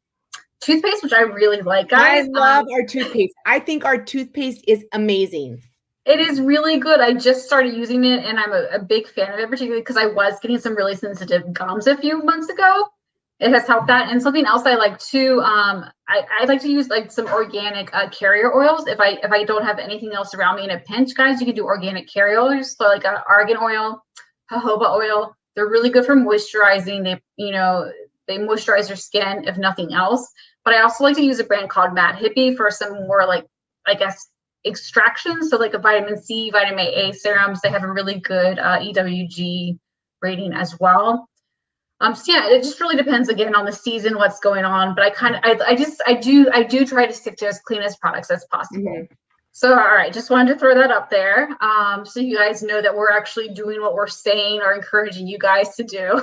toothpaste, which I really like, guys. I love our toothpaste. I think our toothpaste is amazing. It is really good. I just started using it, and I'm a big fan of it, particularly because I was getting some really sensitive gums a few months ago. It has helped that. And something else I like too, I like to use like some organic carrier oils. If I don't have anything else around me in a pinch, guys, you can do organic carrier oils. So like argan oil, jojoba oil. They're really good for moisturizing. They moisturize your skin, if nothing else. But I also like to use a brand called Mad Hippie for some more, like, I guess, extractions. So like a vitamin C, vitamin A serums. They have a really good EWG rating as well. So yeah, it just really depends again on the season, what's going on. But I do try to stick to as clean as products as possible. Mm-hmm. So, all right, just wanted to throw that up there. So you guys know that we're actually doing what we're saying or encouraging you guys to do.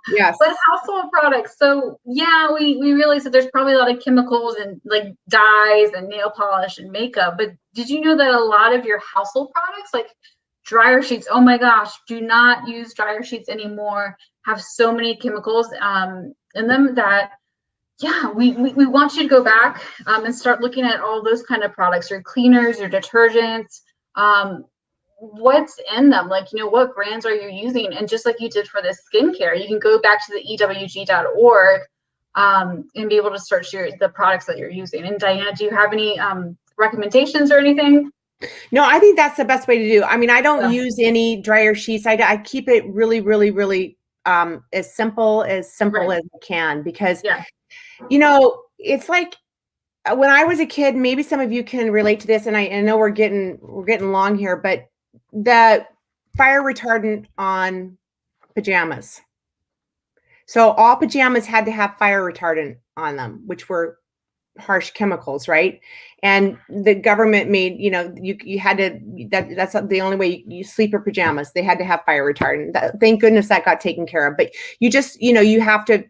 Yes. But household products. So yeah, we realize that there's probably a lot of chemicals and like dyes and nail polish and makeup. But did you know that a lot of your household products, like dryer sheets, oh my gosh, do not use dryer sheets anymore, have so many chemicals in them that, yeah, we want you to go back and start looking at all those kind of products, your cleaners, your detergents, what's in them, like, what brands are you using? And just like you did for the skincare, you can go back to the ewg.org and be able to search the products that you're using. And Dianna, do you have any recommendations or anything? No, I think that's the best way to do. I mean, I don't use any dryer sheets. I keep it really, really, really as simple as I can, because it's like when I was a kid, maybe some of you can relate to this, and I know we're getting long here, but the fire retardant on pajamas. So all pajamas had to have fire retardant on them, which were harsh chemicals, right? And the government made, you had to, that's the only way you sleep your pajamas. They had to have fire retardant. Thank goodness that got taken care of. But you just, you have to,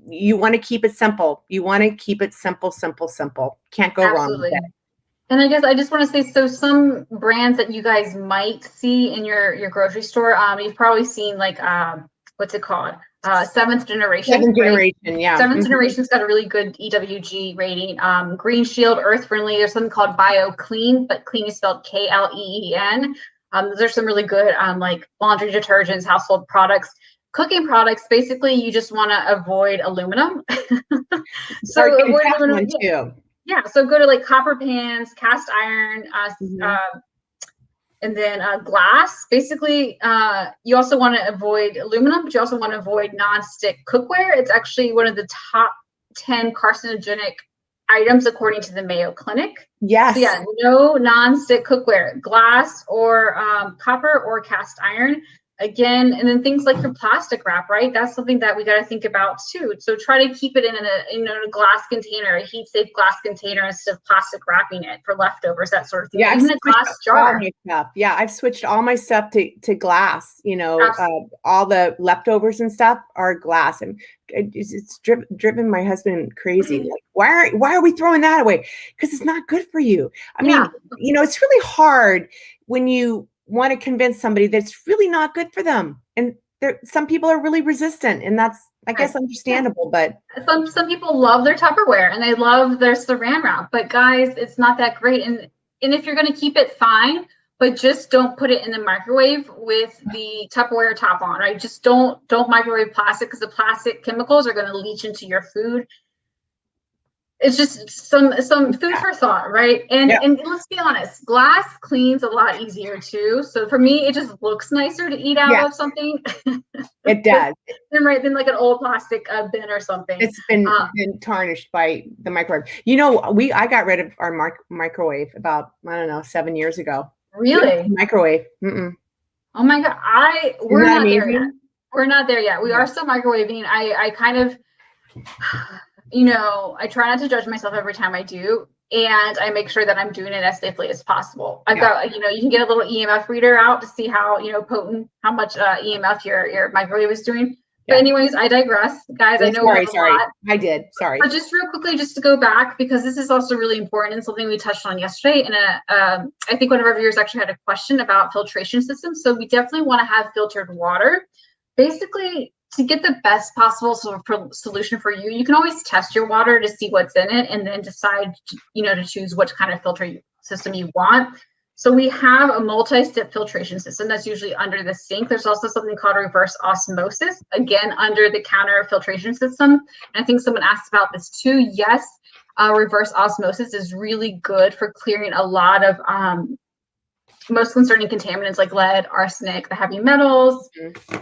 you want to keep it simple. You want to keep it simple, simple, simple. Can't go wrong with it. And I guess I just want to say, so some brands that you guys might see in your grocery store, you've probably seen like, what's it called? Seventh Generation. Yeah. Seventh Generation's got a really good EWG rating. Green Shield, Earth Friendly. There's something called Bio Clean, but clean is spelled KLEEN. Those are some really good like laundry detergents, household products. Cooking products, basically, you just want to avoid aluminum. So avoid aluminum too. Yeah, so go to like copper pans, cast iron, and then glass. Basically, you also want to avoid aluminum, but you also want to avoid non-stick cookware. It's actually one of the top 10 carcinogenic items according to the Mayo Clinic. Yes. So yeah, no non-stick cookware, glass or copper or cast iron. Again, and then things like your plastic wrap, right? That's something that we got to think about too. So try to keep it in a glass container, a heat-safe glass container, instead of plastic wrapping it for leftovers, that sort of thing. Yeah, even a glass jar. Yeah, I've switched all my stuff to glass. All the leftovers and stuff are glass, and it's driven my husband crazy. Like, why are we throwing that away? Because it's not good for you. I mean, it's really hard when you want to convince somebody that's really not good for them, and some people are really resistant, and that's, I guess, understandable. But some people love their Tupperware and they love their Saran wrap, but guys, it's not that great. And if you're going to keep it, fine, but just don't put it in the microwave with the Tupperware top on, right? Just don't microwave plastic, because the plastic chemicals are going to leach into your food. It's just some food for thought, right? And let's be honest, glass cleans a lot easier too. So for me, it just looks nicer to eat out of something. It does. than like an old plastic bin or something. It's been tarnished by the microwave. I got rid of our microwave about, 7 years ago. Really? Microwave. Mm-mm. Oh my God. We're not there yet. We're not there yet. We are still microwaving. I kind of I try not to judge myself every time I do. And I make sure that I'm doing it as safely as possible. I've got, you can get a little EMF reader out to see how, potent, how much EMF your microwave is doing. But anyways, I digress, guys. I know we have a lot. I did. Sorry. But just real quickly, just to go back, because this is also really important and something we touched on yesterday. And I think one of our viewers actually had a question about filtration systems. So we definitely want to have filtered water. Basically, to get the best possible solution for you, you can always test your water to see what's in it and then decide, to choose which kind of filter system you want. So we have a multi-step filtration system that's usually under the sink. There's also something called reverse osmosis, again, under the counter filtration system. And I think someone asked about this too. Yes, reverse osmosis is really good for clearing a lot of most concerning contaminants like lead, arsenic, the heavy metals,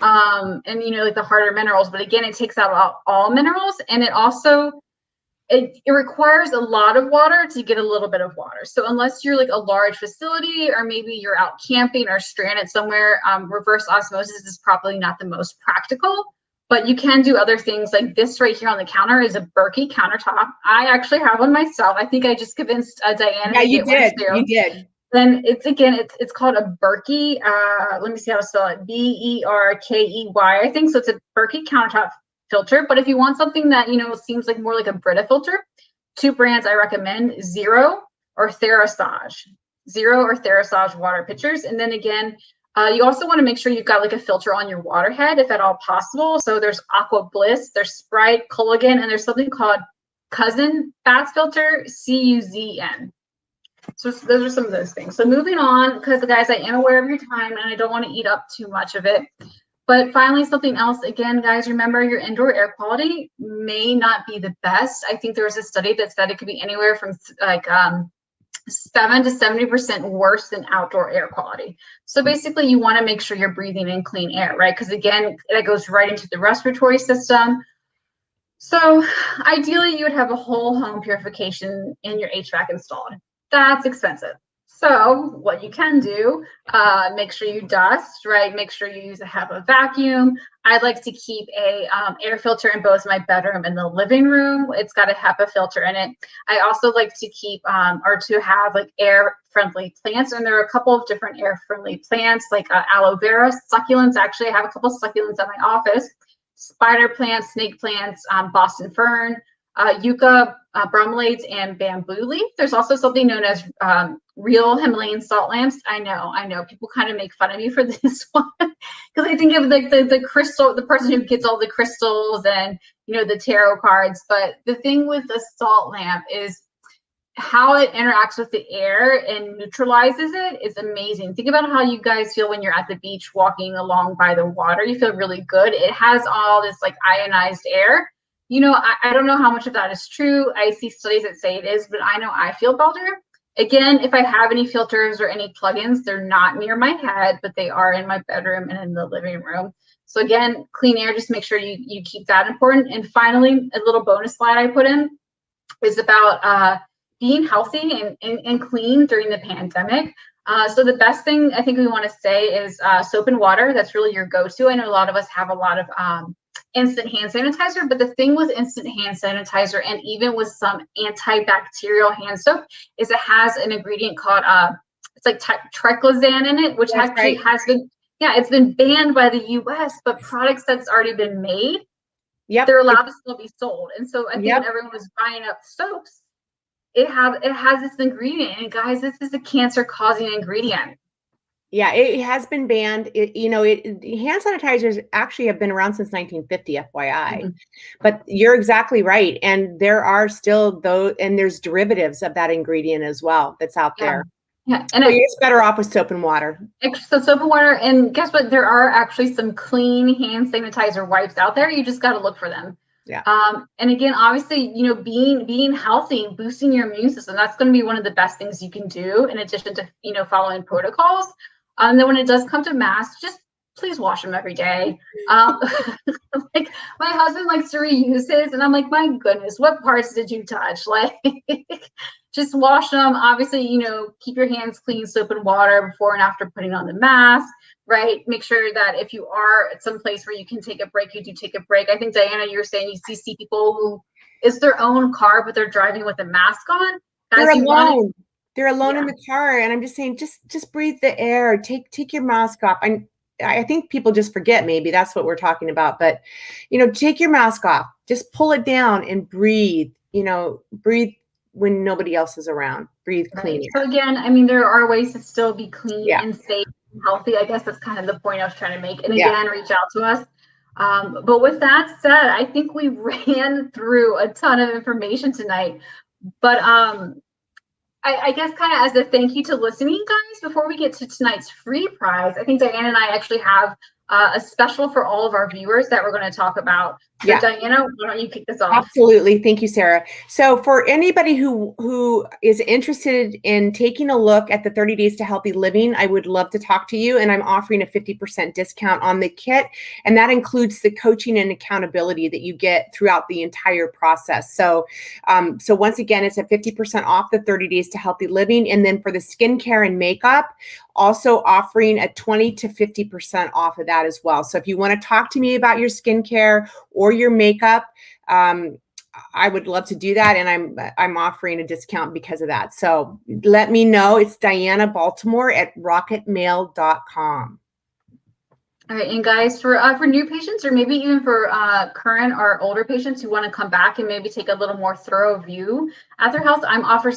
and like the harder minerals. But again, it takes out all minerals, and it also it requires a lot of water to get a little bit of water. So unless you're like a large facility, or maybe you're out camping or stranded somewhere, reverse osmosis is probably not the most practical. But you can do other things like this right here on the counter is a Berkey countertop. I actually have one myself. I think I just convinced Dianna to get one too. You did. Then it's called a Berkey. Let me see how to spell it. Berkey, I think. So it's a Berkey countertop filter. But if you want something that seems like more like a Brita filter, two brands I recommend: Zero or Therasage. Zero or Therasage water pitchers. And then again, you also want to make sure you've got like a filter on your water head if at all possible. So there's Aqua Bliss, there's Sprite, Culligan, and there's something called Cousin Bath Filter, CUZN. So those are some of those things. So moving on, because guys, I am aware of your time and I don't want to eat up too much of it. But finally, something else, again, guys, remember your indoor air quality may not be the best. I think there was a study that said it could be anywhere from like 7 to 70% worse than outdoor air quality. So basically, you want to make sure you're breathing in clean air, right? Because again, that goes right into the respiratory system. So ideally, you would have a whole home purification in your HVAC installed. That's expensive. So what you can do, make sure you dust, right? Make sure you use a HEPA vacuum. I like to keep a air filter in both my bedroom and the living room. It's got a HEPA filter in it. I also like to keep or to have like air-friendly plants. And there are a couple of different air-friendly plants like aloe vera, succulents. Actually, I have a couple of succulents at my office. Spider plants, snake plants, Boston fern, yucca, bromelates, and bamboo leaf. There's also something known as real Himalayan salt lamps. I know. People kind of make fun of you for this one because I think of like the crystal, the person who gets all the crystals and the tarot cards. But the thing with the salt lamp is how it interacts with the air and neutralizes it is amazing. Think about how you guys feel when you're at the beach walking along by the water. You feel really good. It has all this like ionized air. I don't know how much of that is true. I see studies that say it is, but I know I feel better. Again, if I have any filters or any plugins, they're not near my head, but they are in my bedroom and in the living room. So again, clean air, just make sure you keep that important. And finally, a little bonus slide I put in is about being healthy and clean during the pandemic. So the best thing I think we want to say is soap and water. That's really your go-to. I know a lot of us have a lot of instant hand sanitizer, but the thing with instant hand sanitizer and even with some antibacterial hand soap is it has an ingredient called it's like triclosan in it, which actually has been it's been banned by the US, but products that's already been made, they're allowed to still be sold. And so I think when everyone was buying up soaps, it has this ingredient, and guys, this is a cancer causing ingredient. Yeah, it has been banned. Hand sanitizers actually have been around since 1950, FYI. But you're exactly right. And there are still and there's derivatives of that ingredient as well that's out there. Yeah, and so you're just better off with soap and water. So soap and water, and guess what? There are actually some clean hand sanitizer wipes out there. You just got to look for them. Yeah. And again, obviously, being healthy, boosting your immune system, that's going to be one of the best things you can do in addition to, following protocols. And then when it does come to masks, just please wash them every day. Like my husband likes to reuse his, and I'm like, my goodness, what parts did you touch? Like, just wash them. Obviously, keep your hands clean, soap and water before and after putting on the mask, right? Make sure that if you are at some place where you can take a break, you do take a break. I think, Dianna, you were saying you see people who it's their own car, but they're driving with a mask on. They're Guys, you want alone. They're alone Yeah. in the car, and I'm just saying, just breathe the air. Take your mask off. I think people just forget. Maybe that's what we're talking about. But take your mask off. Just pull it down and breathe. Breathe when nobody else is around. Breathe clean Right. air. So again, I mean, there are ways to still be clean Yeah. and safe and healthy. I guess that's kind of the point I was trying to make. And Yeah. again, reach out to us. But with that said, I think we ran through a ton of information tonight. But I guess kind of as a thank you to listening, guys, before we get to tonight's free prize, I think Dianna and I actually have a special for all of our viewers that we're going to talk about. So Yeah. Dianna, why don't you kick this off? Absolutely. Thank you, Sarah. So for anybody who is interested in taking a look at the 30 Days to Healthy Living, I would love to talk to you. And I'm offering a 50% discount on the kit. And that includes the coaching and accountability that you get throughout the entire process. So, so once again, it's at 50% off the 30 Days to Healthy Living. And then for the skincare and makeup, also offering a 20 to 50% off of that as well. So if you want to talk to me about your skincare or your makeup, I would love to do that. And I'm offering a discount because of that. So let me know. It's Dianna Baltimore at rocketmail.com. All right, and guys, for new patients or maybe even for current or older patients who want to come back and maybe take a little more thorough view at their health, I'm offering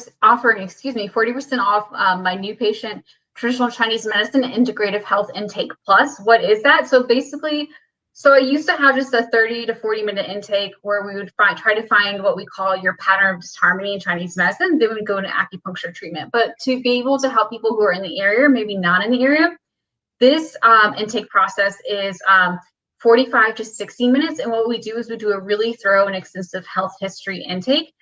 40% off my new patient traditional Chinese medicine integrative health intake plus. What is that? So basically, I used to have just a 30 to 40-minute intake where we would try to find what we call your pattern of disharmony in Chinese medicine. Then we'd go into acupuncture treatment. But to be able to help people who are in the area, maybe not in the area, this intake process is 45 to 60 minutes. And what we do is we do a really thorough and extensive health history intake.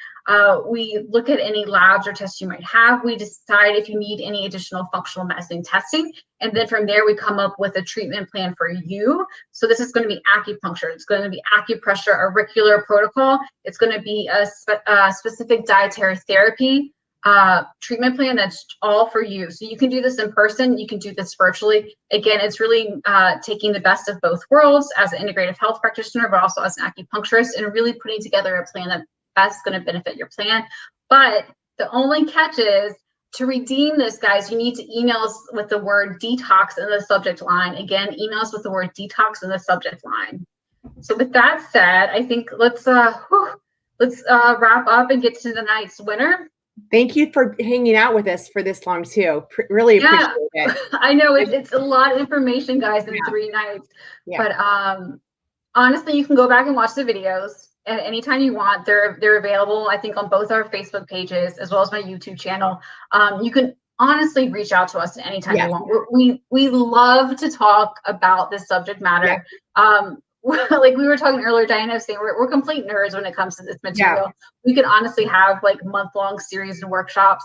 We look at any labs or tests you might have. We decide if you need any additional functional medicine testing. And then from there, we come up with a treatment plan for you. So this is going to be acupuncture. It's going to be acupressure, auricular protocol. It's going to be a specific dietary therapy treatment plan that's all for you. So you can do this in person, you can do this virtually. Again, it's really taking the best of both worlds as an integrative health practitioner, but also as an acupuncturist, and really putting together a plan that's going to benefit your plan. But the only catch is, to redeem this, guys, you need to email us with the word detox in the subject line. Again, email us with the word detox in the subject line. So with that said, I think let's wrap up and get to tonight's winner. Thank you for hanging out with us for this long too. Really appreciate it. I know it's a lot of information, guys, in 3 nights. Yeah. But honestly, you can go back and watch the videos at any time you want. They're available, I think, on both our Facebook pages as well as my YouTube channel. You can honestly reach out to us at any time you want. We love to talk about this subject matter. Yeah. Like we were talking earlier, Dianna was saying, we're complete nerds when it comes to this material. Yeah. We could honestly have like month-long series and workshops.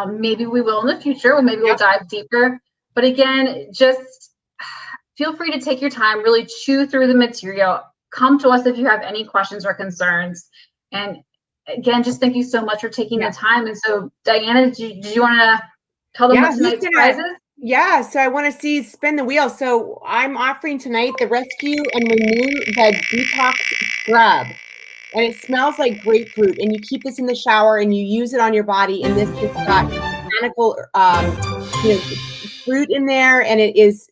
Maybe we will in the future, or maybe we'll dive deeper. But again, just feel free to take your time, really chew through the material. Come to us if you have any questions or concerns. And again, just thank you so much for taking the time. And so, Dianna, did you want to tell them what tonight's prizes? Yeah, so I want to spin the wheel. So I'm offering tonight the Rescue and Renew the Detox Scrub. And it smells like grapefruit. And you keep this in the shower and you use it on your body. And this has got botanical fruit in there. And it is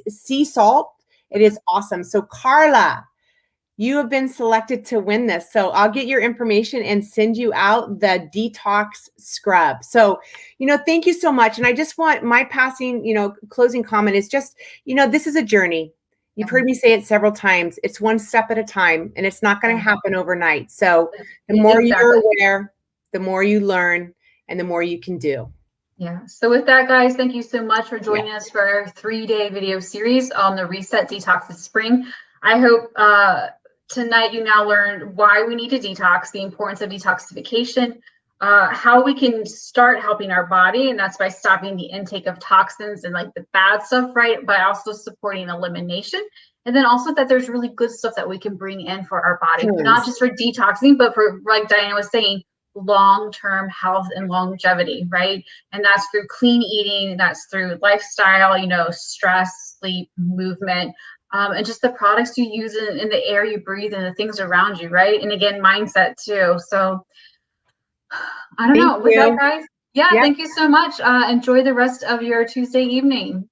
sea salt. It is awesome. So Carla, you have been selected to win this. So I'll get your information and send you out the Detox Scrub. So, thank you so much. And I just want my closing comment is just, this is a journey. You've heard me say it several times. It's one step at a time, and it's not going to happen overnight. So the more you're aware, the more you learn, and the more you can do. Yeah. So with that, guys, thank you so much for joining us for our 3-day video series on the Reset Detox this spring. I hope tonight you now learned why we need to detox, the importance of detoxification, how we can start helping our body, and that's by stopping the intake of toxins and like the bad stuff, right? By also supporting elimination. And then also that there's really good stuff that we can bring in for our body, not just for detoxing, but for, like Dianna was saying, long-term health and longevity, right? And that's through clean eating, that's through lifestyle, stress, sleep, movement. and just the products you use in the air you breathe and the things around you, right? And again, mindset too. So I don't know. With that, guys, yeah, Yep. thank you so much. Enjoy the rest of your Tuesday evening.